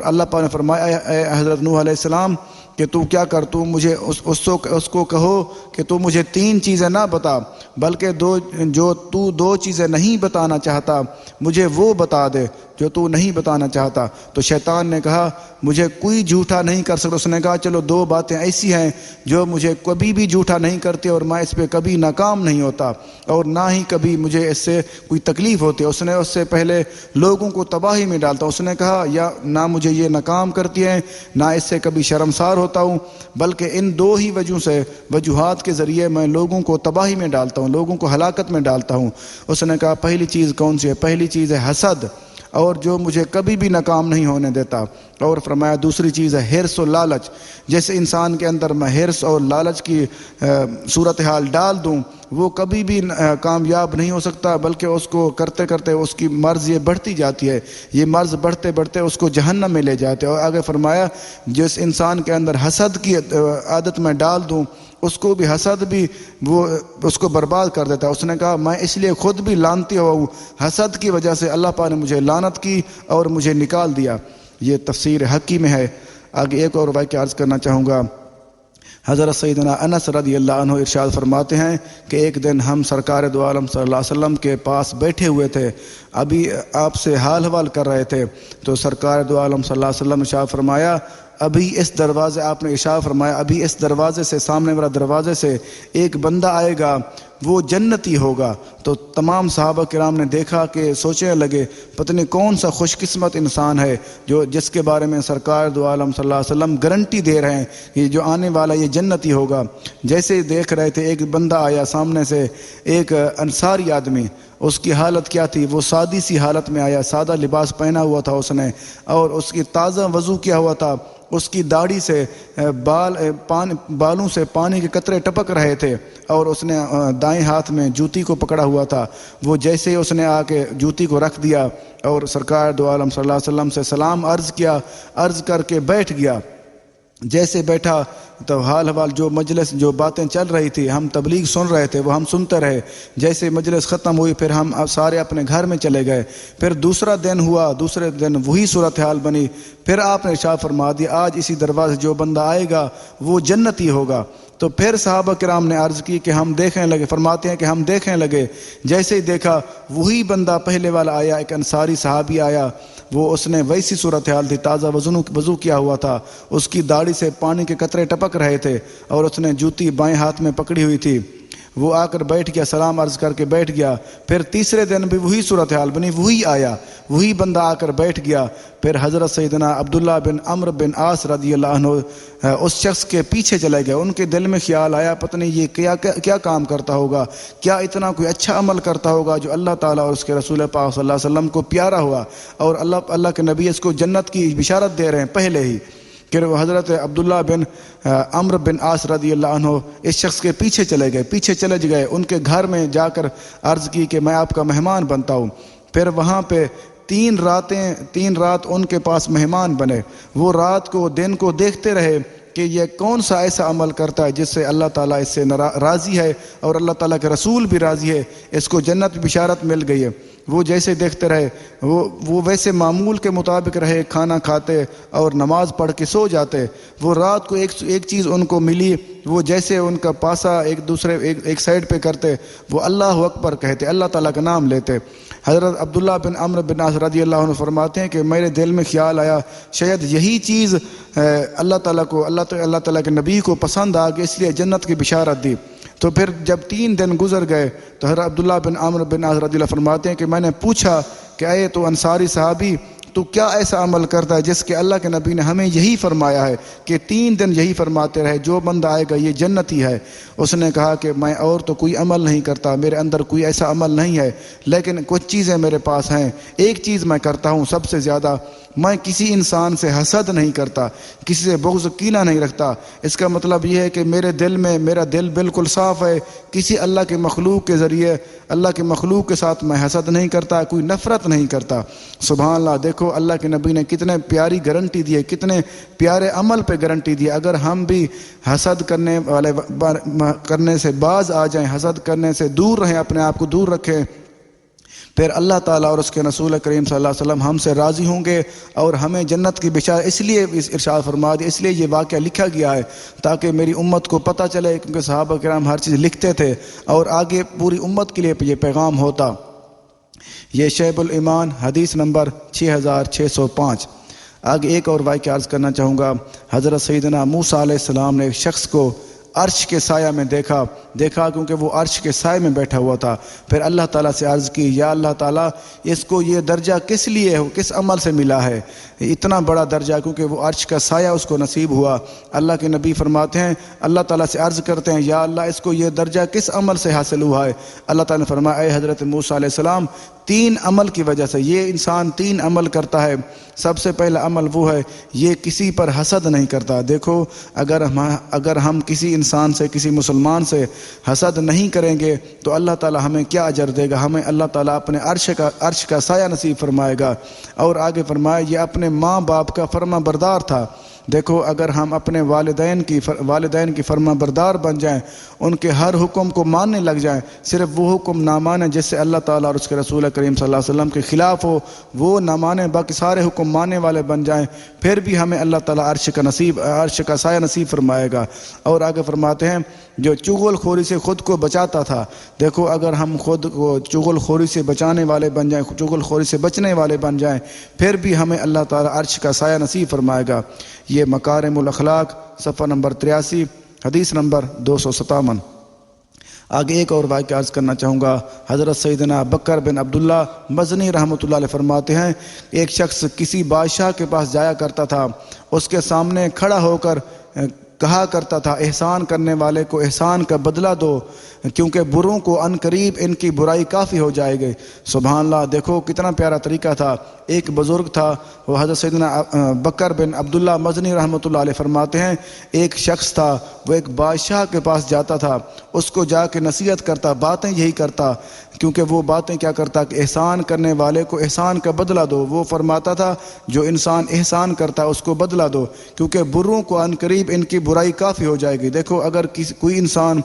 اللہ پاک نے فرمایا اے حضرت نوح علیہ السلام کہ تو کیا کر، تو مجھے اس کو کہو کہ تو مجھے 3 چیزیں نہ بتا، بلکہ جو تو 2 چیزیں نہیں بتانا چاہتا مجھے وہ بتا دے جو تو نہیں بتانا چاہتا۔ تو شیطان نے کہا مجھے کوئی جھوٹا نہیں کر سکتا۔ اس نے کہا چلو 2 باتیں ایسی ہیں جو مجھے کبھی بھی جھوٹا نہیں کرتی، اور میں اس پہ کبھی ناکام نہیں ہوتا، اور نہ ہی کبھی مجھے اس سے کوئی تکلیف ہوتی ہے۔ اس نے اس سے پہلے لوگوں کو تباہی میں ڈالتا۔ اس نے کہا یا نہ مجھے یہ ناکام کرتی ہے، نہ اس سے کبھی شرمسار ہوتا ہوں، بلکہ ان 2 ہی وجوہات کے ذریعے میں لوگوں کو تباہی میں ڈالتا ہوں، لوگوں کو ہلاکت میں ڈالتا ہوں۔ اس نے کہا پہلی چیز کون سی ہے؟ پہلی چیز ہے حسد، اور جو مجھے کبھی بھی ناکام نہیں ہونے دیتا۔ اور فرمایا دوسری چیز ہے حرص و لالچ، جیسے انسان کے اندر میں حرص اور لالچ کی صورتحال ڈال دوں وہ کبھی بھی کامیاب نہیں ہو سکتا، بلکہ اس کو کرتے کرتے اس کی مرض یہ بڑھتی جاتی ہے، یہ مرض بڑھتے بڑھتے اس کو جہنم میں لے جاتے۔ اور آگے فرمایا جس انسان کے اندر حسد کی عادت میں ڈال دوں اس کو بھی حسد بھی وہ اس کو برباد کر دیتا ہے۔ اس نے کہا میں اس لیے خود بھی لعنتی ہوا ہوں، حسد کی وجہ سے اللہ پاک نے مجھے لعنت کی اور مجھے نکال دیا۔ یہ تفسیر حقی میں ہے۔ آگے ایک اور واقعہ عرض کرنا چاہوں گا۔ حضرت سیدنا انس رضی اللہ عنہ ارشاد فرماتے ہیں کہ ایک دن ہم سرکار دو عالم صلی اللہ علیہ وسلم کے پاس بیٹھے ہوئے تھے، ابھی آپ سے حال حوال کر رہے تھے، تو سرکار دو عالم صلی اللہ علیہ وسلم ارشاد فرمایا ابھی اس دروازے آپ نے ارشاد فرمایا ابھی اس دروازے سے سامنے والا دروازے سے ایک بندہ آئے گا وہ جنتی ہوگا۔ تو تمام صحابہ کرام نے دیکھا کہ سوچنے لگے پتہ نہیں کون سا خوش قسمت انسان ہے جس کے بارے میں سرکار دو عالم صلی اللہ علیہ وسلم گارنٹی دے رہے ہیں یہ جو آنے والا یہ جنتی ہوگا۔ جیسے دیکھ رہے تھے ایک بندہ آیا سامنے سے، ایک انصاری آدمی، اس کی حالت کیا تھی؟ وہ سادی سی حالت میں آیا، سادہ لباس پہنا ہوا تھا اس نے، اور اس کی تازہ وضو کیا ہوا تھا، اس کی داڑھی سے بالوں سے پانی کے قطرے ٹپک رہے تھے، اور اس نے دائیں ہاتھ میں جوتی کو پکڑا ہوا تھا۔ وہ جیسے ہی اس نے آ کے جوتی کو رکھ دیا اور سرکار دو عالم صلی اللہ علیہ وسلم سے سلام عرض کیا، عرض کر کے بیٹھ گیا۔ جیسے بیٹھا تو حال حوال جو مجلس جو باتیں چل رہی تھی، ہم تبلیغ سن رہے تھے وہ ہم سنتے رہے۔ جیسے مجلس ختم ہوئی پھر ہم سارے اپنے گھر میں چلے گئے۔ پھر دوسرا دن ہوا، دوسرے دن وہی صورتحال بنی۔ پھر آپ نے ارشاد فرما دیا آج اسی دروازے جو بندہ آئے گا وہ جنتی ہوگا۔ تو پھر صحابہ کرام نے عرض کی کہ ہم دیکھنے لگے، فرماتے ہیں کہ ہم دیکھنے لگے، جیسے ہی دیکھا وہی بندہ پہلے والا آیا، ایک انصاری صحابی آیا، وہ اس نے ویسی صورتحال تھی، تازہ وضو کیا ہوا تھا، اس کی داڑھی سے پانی کے قطرے ٹپک رہے تھے، اور اس نے جوتی بائیں ہاتھ میں پکڑی ہوئی تھی۔ وہ آ کر بیٹھ گیا، سلام عرض کر کے بیٹھ گیا۔ پھر تیسرے دن بھی وہی صورتحال بنی، وہی آیا، وہی بندہ آ کر بیٹھ گیا۔ پھر حضرت سیدنا عبداللہ بن عمرو بن عاص رضی اللہ عنہ اس شخص کے پیچھے چلے گئے۔ ان کے دل میں خیال آیا پتہ نہیں یہ کیا کام کرتا ہوگا، کیا اتنا کوئی اچھا عمل کرتا ہوگا جو اللہ تعالیٰ اور اس کے رسول پاک صلی اللہ علیہ وسلم کو پیارا ہوا، اور اللہ کے نبی اس کو جنت کی بشارت دے رہے ہیں پہلے ہی۔ کہ وہ حضرت عبداللہ بن عمرو بن عاص رضی اللہ عنہ اس شخص کے پیچھے چلے گئے، ان کے گھر میں جا کر عرض کی کہ میں آپ کا مہمان بنتا ہوں۔ پھر وہاں پہ تین رات ان کے پاس مہمان بنے۔ وہ رات کو دن کو دیکھتے رہے کہ یہ کون سا ایسا عمل کرتا ہے جس سے اللہ تعالیٰ اس سے راضی ہے اور اللہ تعالیٰ کے رسول بھی راضی ہے، اس کو جنت بشارت مل گئی ہے۔ وہ جیسے دیکھتے رہے وہ ویسے معمول کے مطابق رہے، کھانا کھاتے اور نماز پڑھ کے سو جاتے۔ وہ رات کو ایک چیز ان کو ملی، وہ جیسے ان کا پاسا ایک سائڈ پہ کرتے، وہ اللہ اکبر کہتے، اللہ تعالیٰ کا نام لیتے۔ حضرت عبداللہ بن عمرو بن عاص رضی اللہ عنہ فرماتے ہیں کہ میرے دل میں خیال آیا شاید یہی چیز اللہ تعالیٰ کے نبی کو پسند آ گئی، اس لیے جنت کی بشارت دی۔ تو پھر جب 3 دن گزر گئے تو حضرت عبداللہ بن عمرو بن عاص رضی اللہ فرماتے ہیں کہ میں نے پوچھا کہ اے تو انصاری صحابی، تو کیا ایسا عمل کرتا ہے جس کے اللہ کے نبی نے ہمیں یہی فرمایا ہے کہ 3 دن یہی فرماتے رہے جو بندہ آئے گا یہ جنتی ہے؟ اس نے کہا کہ میں اور تو کوئی عمل نہیں کرتا، میرے اندر کوئی ایسا عمل نہیں ہے، لیکن کچھ چیزیں میرے پاس ہیں۔ ایک چیز میں کرتا ہوں سب سے زیادہ، میں کسی انسان سے حسد نہیں کرتا، کسی سے بغض کینہ نہیں رکھتا۔ اس کا مطلب یہ ہے کہ میرا دل بالکل صاف ہے، کسی اللہ کے مخلوق کے ذریعے اللہ کے مخلوق کے ساتھ میں حسد نہیں کرتا، کوئی نفرت نہیں کرتا۔ سبحان اللہ، دیکھو اللہ کے نبی نے کتنے پیاری گارنٹی دی ہے، کتنے پیارے عمل پہ گارنٹی دی ہے۔ اگر ہم بھی حسد کرنے سے باز آ جائیں، حسد کرنے سے دور رہیں، اپنے آپ کو دور رکھیں، پھر اللہ تعالیٰ اور اس کے رسول کریم صلی اللہ علیہ وسلم ہم سے راضی ہوں گے اور ہمیں جنت کی بشارت۔ اس لیے ارشاد فرما دیا، اس لیے یہ واقعہ لکھا گیا ہے تاکہ میری امت کو پتہ چلے، کیونکہ صحابہ کرام ہر چیز لکھتے تھے اور آگے پوری امت کے لیے یہ پیغام ہوتا۔ یہ شعب الایمان حدیث نمبر 6605۔ آگے ایک اور واقعہ عرض کرنا چاہوں گا۔ حضرت سیدنا موسیٰ علیہ السلام نے ایک شخص کو عرش کے سایہ میں دیکھا کیونکہ وہ عرش کے سائے میں بیٹھا ہوا تھا۔ پھر اللہ تعالیٰ سے عرض کی، یا اللہ تعالیٰ اس کو یہ درجہ کس لیے ہو، کس عمل سے ملا ہے اتنا بڑا درجہ؟ کیونکہ وہ عرش کا سایہ اس کو نصیب ہوا۔ اللہ کے نبی فرماتے ہیں، اللہ تعالیٰ سے عرض کرتے ہیں، یا اللہ اس کو یہ درجہ کس عمل سے حاصل ہوا ہے؟ اللہ تعالیٰ نے فرمایا، اے حضرت موسیٰ علیہ السلام 3 عمل کی وجہ سے یہ انسان 3 عمل کرتا ہے۔ سب سے پہلا عمل وہ ہے یہ کسی پر حسد نہیں کرتا۔ دیکھو اگر ہم کسی انسان سے، کسی مسلمان سے حسد نہیں کریں گے تو اللہ تعالیٰ ہمیں کیا اجر دے گا؟ ہمیں اللہ تعالیٰ اپنے عرش کا سایہ نصیب فرمائے گا۔ اور آگے فرمایا یہ اپنے ماں باپ کا فرما بردار تھا۔ دیکھو اگر ہم اپنے والدین کی فرما بردار بن جائیں، ان کے ہر حکم کو ماننے لگ جائیں، صرف وہ حکم نہ مانیں جس سے اللہ تعالیٰ اور اس کے رسول کریم صلی اللہ علیہ وسلم کے خلاف ہو، وہ نہ مانیں، باقی سارے حکم ماننے والے بن جائیں، پھر بھی ہمیں اللہ تعالیٰ عرش کا سایہ نصیب فرمائے گا۔ اور آگے فرماتے ہیں جو چغل خوری سے خود کو بچاتا تھا، دیکھو اگر ہم خود کو چغل خوری سے بچانے والے بن جائیں، چغل خوری سے بچنے والے بن جائیں، پھر بھی ہمیں اللہ تعالیٰ عرش کا سایہ نصیب فرمائے گا۔ یہ مکارم الاخلاق صفحہ نمبر 83 حدیث نمبر 257۔ آگے ایک اور واقعہ عرض کرنا چاہوں گا۔ حضرت سیدنا بکر بن عبداللہ مزنی رحمۃ اللہ علیہ فرماتے ہیں، ایک شخص کسی بادشاہ کے پاس جایا کرتا تھا، اس کے سامنے کھڑا ہو کر کہا کرتا تھا، احسان کرنے والے کو احسان کا بدلہ دو، کیونکہ بروں کو ان قریب ان کی برائی کافی ہو جائے گی۔ سبحان اللہ، دیکھو کتنا پیارا طریقہ تھا۔ ایک بزرگ تھا، وہ حضرت سیدنا بکر بن عبداللہ مزنی رحمۃ اللہ علیہ فرماتے ہیں، ایک شخص تھا، وہ ایک بادشاہ کے پاس جاتا تھا، اس کو جا کے نصیحت کرتا، باتیں یہی کرتا، کیونکہ وہ باتیں کیا کرتا کہ احسان کرنے والے کو احسان کا بدلہ دو۔ وہ فرماتا تھا جو انسان احسان کرتا ہے اس کو بدلہ دو، کیونکہ بروں کو ان قریب ان کی برائی کافی ہو جائے گی۔ دیکھو اگر کوئی انسان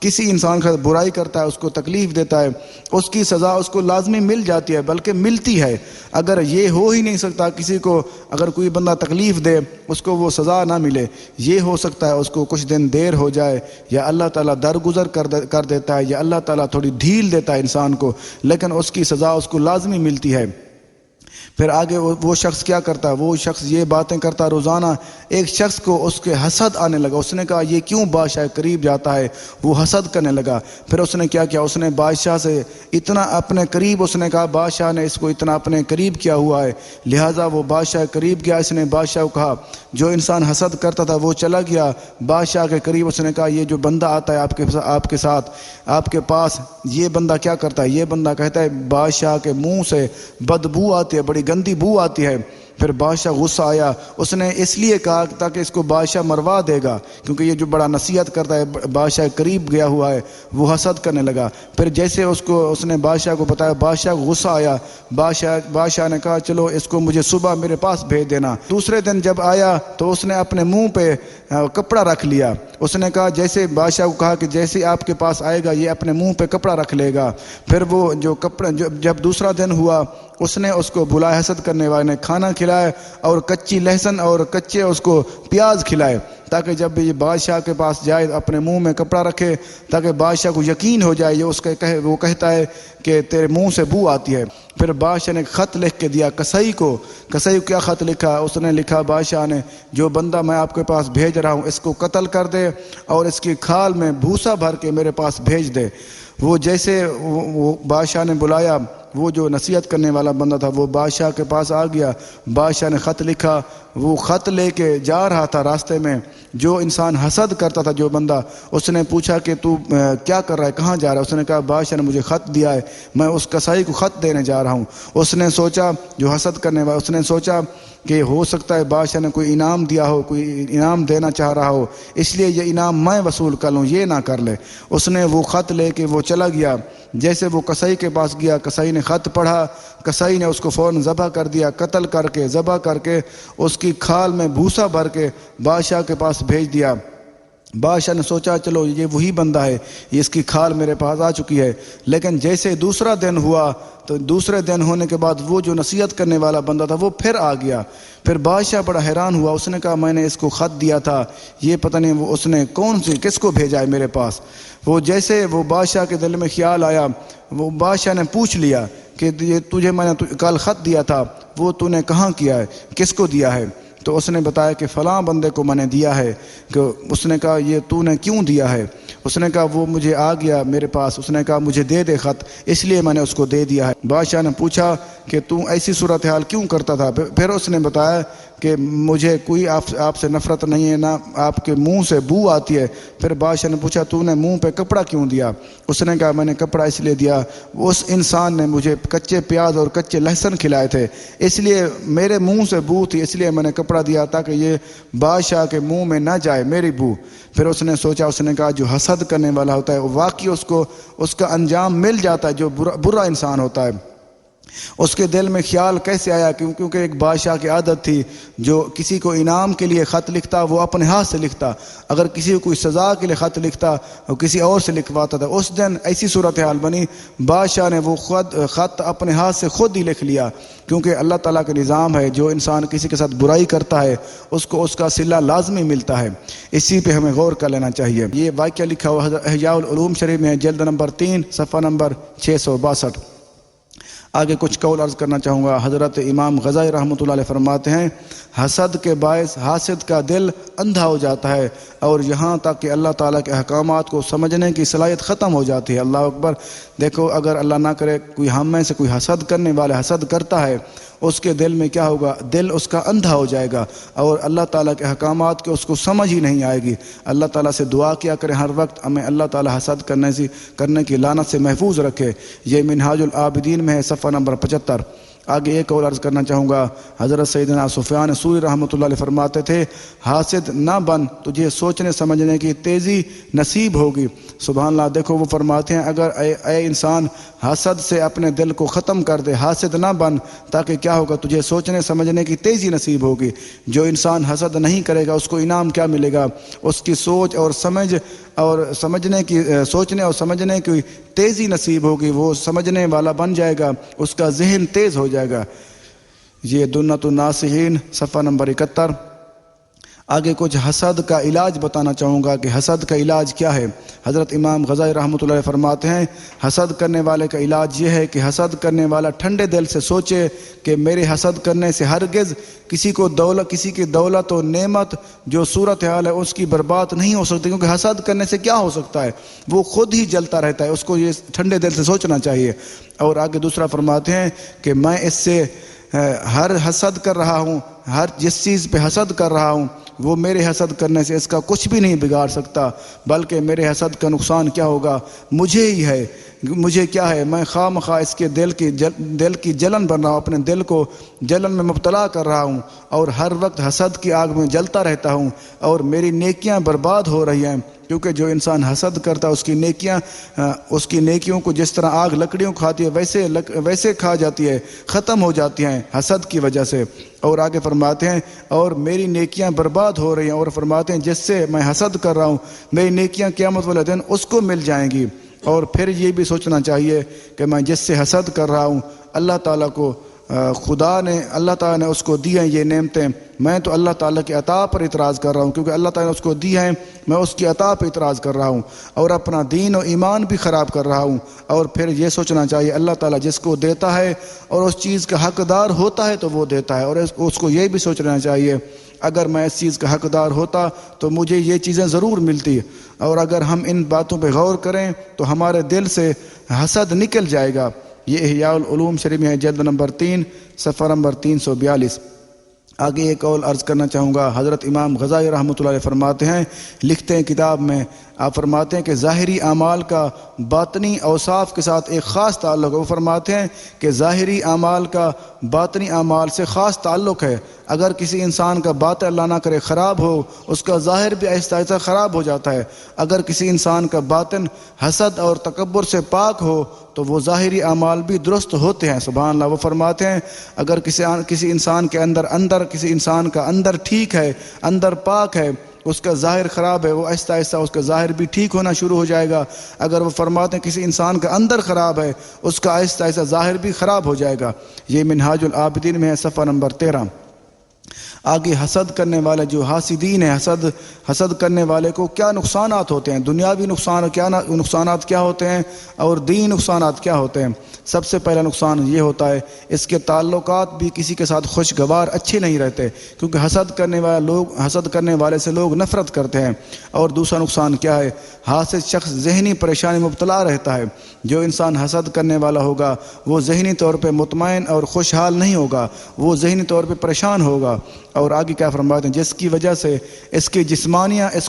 کسی انسان کا برائی کرتا ہے، اس کو تکلیف دیتا ہے، اس کی سزا اس کو لازمی مل جاتی ہے، بلکہ ملتی ہے۔ اگر یہ ہو ہی نہیں سکتا کسی کو، اگر کوئی بندہ تکلیف دے اس کو وہ سزا نہ ملے، یہ ہو سکتا ہے اس کو کچھ دن دیر ہو جائے، یا اللہ تعالیٰ درگزر کر دیتا ہے، یا اللہ تعالیٰ تھوڑی ڈھیل دیتا ہے انسان کو، لیکن اس کی سزا اس کو لازمی ملتی ہے۔ پھر آگے وہ شخص کیا کرتا ہے، وہ شخص یہ باتیں کرتا روزانہ۔ ایک شخص کو اس کے حسد آنے لگا، اس نے کہا یہ کیوں بادشاہ قریب جاتا ہے، وہ حسد کرنے لگا۔ پھر اس نے کیا اس نے بادشاہ سے اتنا اپنے قریب، اس نے کہا بادشاہ نے اس کو اتنا اپنے قریب کیا ہوا ہے، لہٰذا وہ بادشاہ قریب گیا۔ اس نے بادشاہ کو کہا، جو انسان حسد کرتا تھا وہ چلا گیا بادشاہ کے قریب۔ اس نے کہا یہ جو بندہ آتا ہے آپ کے ساتھ آپ کے پاس، یہ بندہ کیا کرتا ہے؟ یہ بندہ کہتا ہے بادشاہ کے منہ سے بدبو آتی ہے، بڑی گندی بو آتی ہے۔ پھر بادشاہ غصہ آیا، اس نے اس لیے کہا تاکہ اس کو بادشاہ مروا دے گا، کیونکہ یہ جو بڑا نصیحت کرتا ہے، بادشاہ قریب گیا ہوا ہے، وہ حسد کرنے لگا۔ پھر جیسے اس نے بادشاہ کو بتایا، بادشاہ کو غصہ آیا، بادشاہ نے کہا چلو اس کو مجھے صبح میرے پاس بھیج دینا۔ دوسرے دن جب آیا تو اس نے اپنے منہ پہ کپڑا رکھ لیا۔ اس نے کہا جیسے بادشاہ کو کہا کہ جیسے آپ کے پاس آئے گا یہ اپنے منہ پہ کپڑا رکھ لے گا۔ پھر وہ جو کپڑا جب دوسرا دن ہوا، اس نے اس کو بلایا، حسد کرنے والے نے کھانا کھلائے اور کچی لہسن اور کچے اس کو پیاز کھلائے، تاکہ جب یہ بادشاہ کے پاس جائے اپنے منہ میں کپڑا رکھے، تاکہ بادشاہ کو یقین ہو جائے یہ وہ کہتا ہے کہ تیرے منہ سے بو آتی ہے۔ پھر بادشاہ نے خط لکھ کے دیا کسائی کو کیا خط لکھا؟ اس نے لکھا بادشاہ نے، جو بندہ میں آپ کے پاس بھیج رہا ہوں اس کو قتل کر دے اور اس کی کھال میں بھوسا بھر کے میرے پاس بھیج دے۔ وہ جیسے وہ بادشاہ نے بلایا، وہ جو نصیحت کرنے والا بندہ تھا وہ بادشاہ کے پاس آ گیا۔ بادشاہ نے خط لکھا، وہ خط لے کے جا رہا تھا، راستے میں جو انسان حسد کرتا تھا جو بندہ، اس نے پوچھا کہ تو کیا کر رہا ہے، کہاں جا رہا ہے؟ اس نے کہا بادشاہ نے مجھے خط دیا ہے، میں اس کسائی کو خط دینے جا رہا ہوں۔ اس نے سوچا، جو حسد کرنے والا، اس نے سوچا کہ ہو سکتا ہے بادشاہ نے کوئی انعام دیا ہو، کوئی انعام دینا چاہ رہا ہو، اس لیے یہ انعام میں وصول کر لوں، یہ نہ کر لے۔ اس نے وہ خط لے کے وہ چلا گیا۔ جیسے وہ کسائی کے پاس گیا، کسائی نے خط پڑھا، کسائی نے اس کو فوراً ذبح کر دیا، قتل کر کے ذبح کر کے اس کی کھال میں بھوسا بھر کے بادشاہ کے پاس بھیج دیا۔ بادشاہ نے سوچا چلو یہ وہی بندہ ہے، یہ اس کی کھال میرے پاس آ چکی ہے۔ لیکن جیسے دوسرا دن ہوا تو دوسرے دن ہونے کے بعد وہ جو نصیحت کرنے والا بندہ تھا وہ پھر آ گیا۔ پھر بادشاہ بڑا حیران ہوا، اس نے کہا میں نے اس کو خط دیا تھا، یہ پتہ نہیں وہ اس نے کس کو بھیجا ہے میرے پاس۔ وہ جیسے وہ بادشاہ کے دل میں خیال آیا، وہ بادشاہ نے پوچھ لیا کہ یہ تجھے میں نے کل خط دیا تھا، وہ تو نے کہاں کیا ہے، کس کو دیا ہے؟ تو اس نے بتایا کہ فلاں بندے کو میں نے دیا ہے۔ کہ اس نے کہا یہ تو نے کیوں دیا ہے؟ اس نے کہا وہ مجھے آ گیا میرے پاس، اس نے کہا مجھے دے دے خط، اس لیے میں نے اس کو دے دیا ہے۔ بادشاہ نے پوچھا کہ تو ایسی صورتحال کیوں کرتا تھا؟ پھر اس نے بتایا کہ مجھے کوئی آپ سے نفرت نہیں ہے، نہ آپ کے منہ سے بو آتی ہے۔ پھر بادشاہ نے پوچھا تو نے منہ پہ کپڑا کیوں دیا؟ اس نے کہا میں نے کپڑا اس لیے دیا، اس انسان نے مجھے کچے پیاز اور کچے لہسن کھلائے تھے، اس لیے میرے منہ سے بو تھی، اس لیے میں نے کپڑا دیا تاکہ یہ بادشاہ کے منہ میں نہ جائے میری بو۔ پھر اس نے سوچا، اس نے کہا جو حسد کرنے والا ہوتا ہے واقعی اس کا انجام مل جاتا ہے، جو برا انسان ہوتا ہے۔ اس کے دل میں خیال کیسے آیا؟ کیونکہ ایک بادشاہ کی عادت تھی، جو کسی کو انعام کے لیے خط لکھتا وہ اپنے ہاتھ سے لکھتا، اگر کسی کو کوئی سزا کے لیے خط لکھتا وہ کسی اور سے لکھواتا تھا۔ اس دن ایسی صورتحال بنی، بادشاہ نے وہ خط اپنے ہاتھ سے خود ہی لکھ لیا، کیونکہ اللہ تعالیٰ کا نظام ہے جو انسان کسی کے ساتھ برائی کرتا ہے اس کو اس کا صلہ لازمی ملتا ہے، اسی پہ ہمیں غور کر لینا چاہیے۔ یہ واقعہ لکھا ہوا احیاء العلوم شریف میں، جلد نمبر 3 صفحہ نمبر 662۔ آگے کچھ قول عرض کرنا چاہوں گا۔ حضرت امام غزالی رحمۃ اللہ علیہ فرماتے ہیں حسد کے باعث حاسد کا دل اندھا ہو جاتا ہے اور یہاں تک کہ اللہ تعالیٰ کے احکامات کو سمجھنے کی صلاحیت ختم ہو جاتی ہے۔ اللہ اکبر۔ دیکھو اگر اللہ نہ کرے کوئی ہم میں سے کوئی حسد کرنے والا حسد کرتا ہے، اس کے دل میں کیا ہوگا؟ دل اس کا اندھا ہو جائے گا اور اللہ تعالیٰ کے احکامات کے اس کو سمجھ ہی نہیں آئے گی۔ اللہ تعالیٰ سے دعا کیا کریں ہر وقت ہمیں اللہ تعالیٰ حسد کرنے کی لعنت سے محفوظ رکھے۔ یہ منہاج العابدین میں ہے، صفحہ نمبر 75۔ آگے ایک اور عرض کرنا چاہوں گا۔ حضرت سیدنا سفیان ثوری رحمۃ اللہ علیہ فرماتے تھے حاسد نہ بن، تجھے سوچنے سمجھنے کی تیزی نصیب ہوگی۔ سبحان اللہ۔ دیکھو وہ فرماتے ہیں اگر اے انسان حسد سے اپنے دل کو ختم کر دے، حاسد نہ بن، تاکہ کیا ہوگا؟ تجھے سوچنے سمجھنے کی تیزی نصیب ہوگی۔ جو انسان حسد نہیں کرے گا اس کو انعام کیا ملے گا؟ اس کی سوچ اور سوچنے اور سمجھنے کی تیزی نصیب ہوگی، وہ سمجھنے والا بن جائے گا، اس کا ذہن تیز ہو جائے گا۔ یہ دنیۃ الناصحین، صفحہ نمبر 71۔ آگے کچھ حسد کا علاج بتانا چاہوں گا کہ حسد کا علاج کیا ہے۔ حضرت امام غزالی رحمۃ اللہ علیہ فرماتے ہیں حسد کرنے والے کا علاج یہ ہے کہ حسد کرنے والا ٹھنڈے دل سے سوچے کہ میرے حسد کرنے سے ہرگز کسی کی دولت و نعمت جو صورتحال ہے اس کی برباد نہیں ہو سکتی، کیونکہ حسد کرنے سے کیا ہو سکتا ہے؟ وہ خود ہی جلتا رہتا ہے، اس کو یہ ٹھنڈے دل سے سوچنا چاہیے۔ اور آگے دوسرا فرماتے ہیں کہ میں اس سے ہر حسد کر رہا ہوں، ہر جس چیز پہ حسد کر رہا ہوں وہ میرے حسد کرنے سے اس کا کچھ بھی نہیں بگاڑ سکتا، بلکہ میرے حسد کا نقصان کیا ہوگا؟ مجھے ہی ہے۔ مجھے کیا ہے؟ میں خواہ مخواہ اس کے دل کی جلن بن رہا ہوں، اپنے دل کو جلن میں مبتلا کر رہا ہوں اور ہر وقت حسد کی آگ میں جلتا رہتا ہوں اور میری نیکیاں برباد ہو رہی ہیں، کیونکہ جو انسان حسد کرتا ہے اس کی نیکیوں کو جس طرح آگ لکڑیوں کھاتی ہے ویسے کھا جاتی ہے، ختم ہو جاتی ہیں حسد کی وجہ سے۔ اور آگے فرماتے ہیں اور میری نیکیاں برباد ہو رہی ہیں، اور فرماتے ہیں جس سے میں حسد کر رہا ہوں میری نیکیاں قیامت والے دن اس کو مل جائیں گی۔ اور پھر یہ بھی سوچنا چاہیے کہ میں جس سے حسد کر رہا ہوں اللہ تعالیٰ نے اس کو دی ہیں یہ نعمتیں، میں تو اللہ تعالیٰ کی عطا پر اعتراض کر رہا ہوں، کیونکہ اللہ تعالیٰ نے اس کو دی ہیں، میں اس کی عطا پر اعتراض کر رہا ہوں اور اپنا دین و ایمان بھی خراب کر رہا ہوں۔ اور پھر یہ سوچنا چاہیے اللہ تعالیٰ جس کو دیتا ہے اور اس چیز کا حقدار ہوتا ہے تو وہ دیتا ہے، اور اس کو یہ بھی سوچنا چاہیے اگر میں اس چیز کا حقدار ہوتا تو مجھے یہ چیزیں ضرور ملتی۔ اور اگر ہم ان باتوں پہ غور کریں تو ہمارے دل سے حسد نکل جائے گا۔ یہ احیاء العلوم شریف میں ہے، جلد نمبر 3، صفحہ نمبر 342۔ آگے ایک اور عرض کرنا چاہوں گا۔ حضرت امام غزالی رحمۃ اللہ علیہ فرماتے ہیں، لکھتے ہیں کتاب میں، آپ فرماتے ہیں کہ ظاہری اعمال کا باطنی اوصاف کے ساتھ ایک خاص تعلق ہے۔ وہ فرماتے ہیں کہ ظاہری اعمال کا باطنی اعمال سے خاص تعلق ہے۔ اگر کسی انسان کا باطن اللہ نہ کرے خراب ہو، اس کا ظاہر بھی آہستہ آہستہ خراب ہو جاتا ہے۔ اگر کسی انسان کا باطن حسد اور تکبر سے پاک ہو تو وہ ظاہری اعمال بھی درست ہوتے ہیں۔ سبحان اللہ۔ وہ فرماتے ہیں اگر کسی انسان کے کسی انسان کا اندر ٹھیک ہے، اندر پاک ہے، اس کا ظاہر خراب ہے، وہ آہستہ آہستہ اس کا ظاہر بھی ٹھیک ہونا شروع ہو جائے گا۔ اگر وہ فرماتے ہیں کسی انسان کا اندر خراب ہے، اس کا آہستہ آہستہ ظاہر بھی خراب ہو جائے گا۔ یہ منہاج العابدین میں ہے، صفحہ نمبر 13۔ آگے حسد کرنے والے جو حاسدین ہیں، حسد کرنے والے کو کیا نقصانات ہوتے ہیں؟ دنیاوی نقصانات کیا ہوتے ہیں اور دینی نقصانات کیا ہوتے ہیں؟ سب سے پہلا نقصان یہ ہوتا ہے اس کے تعلقات بھی کسی کے ساتھ خوشگوار اچھے نہیں رہتے، کیونکہ حسد کرنے والے سے لوگ نفرت کرتے ہیں۔ اور دوسرا نقصان کیا ہے؟ حاسد شخص ذہنی پریشانی مبتلا رہتا ہے۔ جو انسان حسد کرنے والا ہوگا وہ ذہنی طور پہ مطمئن اور خوشحال نہیں ہوگا، وہ ذہنی طور پہ پریشان ہوگا۔ اور آگے کیا فرماتے ہیں؟ جس کی وجہ سے اس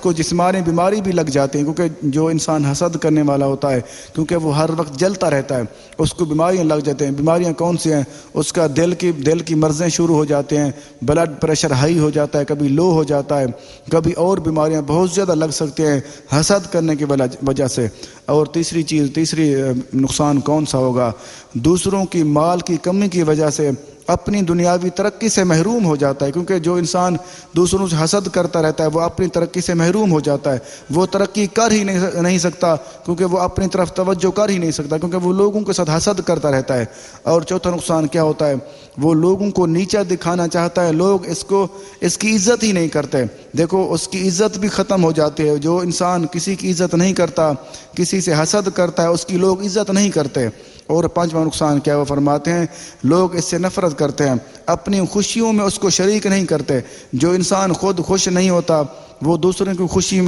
کو جسمانی بیماری بھی لگ جاتی ہیں، کیونکہ جو انسان حسد کرنے والا ہوتا ہے کیونکہ وہ ہر وقت جلتا رہتا ہے، اس کو بیماریاں لگ جاتی ہیں۔ بیماریاں کون سی ہیں؟ اس کا دل کی مرضیں شروع ہو جاتے ہیں، بلڈ پریشر ہائی ہو جاتا ہے، کبھی لو ہو جاتا ہے، کبھی اور بیماریاں بہت زیادہ لگ سکتے ہیں حسد کرنے کی وجہ سے۔ اور تیسری نقصان کون سا ہوگا؟ دوسروں کی مال کی کمی کی وجہ سے اپنی دنیاوی ترقی سے محروم ہو جاتا ہے، کیونکہ جو انسان دوسروں سے حسد کرتا رہتا ہے وہ اپنی ترقی سے محروم ہو جاتا ہے، وہ ترقی کر ہی نہیں سکتا، کیونکہ وہ اپنی طرف توجہ کر ہی نہیں سکتا، کیونکہ وہ لوگوں کے ساتھ حسد کرتا رہتا ہے۔ اور چوتھا نقصان کیا ہوتا ہے؟ وہ لوگوں کو نیچا دکھانا چاہتا ہے، لوگ اس کی عزت ہی نہیں کرتے۔ دیکھو اس کی عزت بھی ختم ہو جاتی ہے۔ جو انسان کسی کی عزت نہیں کرتا، کسی سے حسد کرتا ہے، اس کی لوگ عزت نہیں کرتے۔ اور پانچواں نقصان کیا وہ فرماتے ہیں لوگ اس سے نفرت کرتے ہیں، اپنی خوشیوں میں اس کو شریک نہیں کرتے۔ جو انسان خود خوش نہیں ہوتا وہ دوسروں کی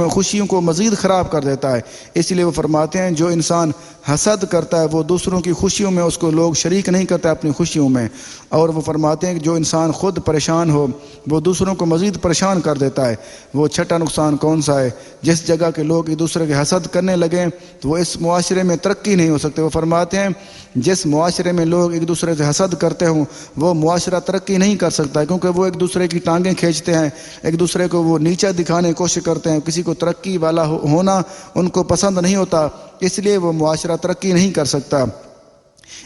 خوشیوں کو مزید خراب کر دیتا ہے۔ اس لیے وہ فرماتے ہیں جو انسان حسد کرتا ہے وہ دوسروں کی خوشیوں میں اس کو لوگ شریک نہیں کرتے اپنی خوشیوں میں۔ اور وہ فرماتے ہیں کہ جو انسان خود پریشان ہو وہ دوسروں کو مزید پریشان کر دیتا ہے۔ وہ چھٹا نقصان کون سا ہے؟ جس جگہ کے لوگ ایک دوسرے کے حسد کرنے لگیں تو وہ اس معاشرے میں ترقی نہیں ہو سکتے۔ وہ فرماتے ہیں جس معاشرے میں لوگ ایک دوسرے سے حسد کرتے ہوں وہ معاشرہ ترقی نہیں کر سکتا، کیونکہ وہ ایک دوسرے کی ٹانگیں کھینچتے ہیں، ایک دوسرے کو وہ نیچا دکھانے کی کوشش کرتے ہیں، کسی کو ترقی والا ہونا ان کو پسند نہیں ہوتا، اس لیے وہ معاشرہ ترقی نہیں کر سکتا۔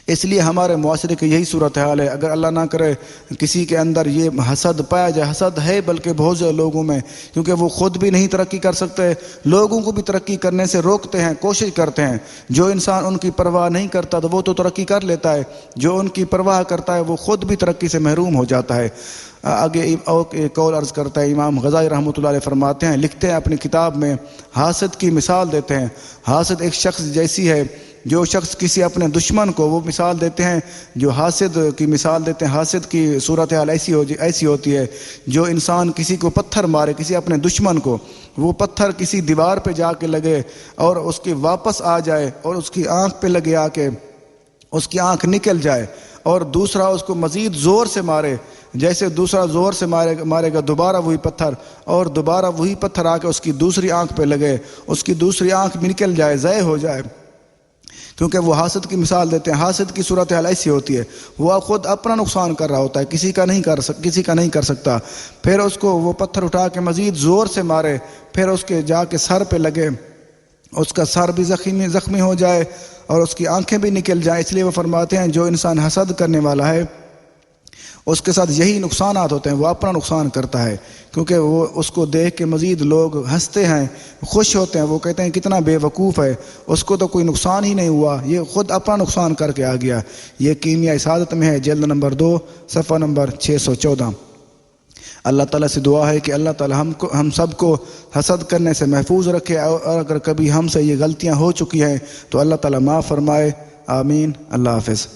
اس لیے ہمارے معاشرے کی یہی صورتحال ہے۔ اگر اللہ نہ کرے کسی کے اندر یہ حسد پایا جائے، حسد ہے بلکہ بہت سے لوگوں میں، کیونکہ وہ خود بھی نہیں ترقی کر سکتے، لوگوں کو بھی ترقی کرنے سے روکتے ہیں، کوشش کرتے ہیں۔ جو انسان ان کی پرواہ نہیں کرتا تو وہ تو ترقی کر لیتا ہے، جو ان کی پرواہ کرتا ہے وہ خود بھی ترقی سے محروم ہو جاتا ہے۔ آگے ایک اور عرض کرتا ہے، امام غزالی رحمۃ اللہ علیہ فرماتے ہیں، لکھتے ہیں اپنی کتاب میں، حاسد کی مثال دیتے ہیں، حاسد ایک شخص جیسی ہے جو شخص کسی اپنے دشمن کو، وہ مثال دیتے ہیں جو حاسد کی مثال دیتے ہیں، حاسد کی صورتحال ایسی ہوتی ہے جو انسان کسی کو پتھر مارے، کسی اپنے دشمن کو، وہ پتھر کسی دیوار پہ جا کے لگے اور اس کی واپس آ جائے اور اس کی آنکھ پہ لگے آ کے اس کی آنکھ نکل جائے، اور دوسرا اس کو مزید زور سے مارے، جیسے دوسرا زور سے مارے گا دوبارہ وہی پتھر، اور دوبارہ وہی پتھر آ کے اس کی دوسری آنکھ پہ لگے، اس کی دوسری آنکھ بھی نکل جائے، ضائع ہو جائے، کیونکہ وہ حاسد کی مثال دیتے ہیں۔ حاسد کی صورتحال ایسی ہوتی ہے، وہ خود اپنا نقصان کر رہا ہوتا ہے، کسی کا نہیں کر سکتا، پھر اس کو وہ پتھر اٹھا کے مزید زور سے مارے، پھر اس کے جا کے سر پہ لگے، اس کا سر بھی زخمی ہو جائے اور اس کی آنکھیں بھی نکل جائیں۔ اس لیے وہ فرماتے ہیں جو انسان حسد کرنے والا ہے اس کے ساتھ یہی نقصانات ہوتے ہیں، وہ اپنا نقصان کرتا ہے، کیونکہ وہ اس کو دیکھ کے مزید لوگ ہنستے ہیں، خوش ہوتے ہیں، وہ کہتے ہیں کتنا بے وقوف ہے، اس کو تو کوئی نقصان ہی نہیں ہوا، یہ خود اپنا نقصان کر کے آ گیا۔ یہ کیمیاء سعادت میں ہے، جلد نمبر 2 صفحہ نمبر 614۔ اللہ تعالیٰ سے دعا ہے کہ اللہ تعالیٰ ہم سب کو حسد کرنے سے محفوظ رکھے، اور اگر کبھی ہم سے یہ غلطیاں ہو چکی ہیں تو اللہ تعالیٰ معاف فرمائے، آمین۔ اللہ حافظ۔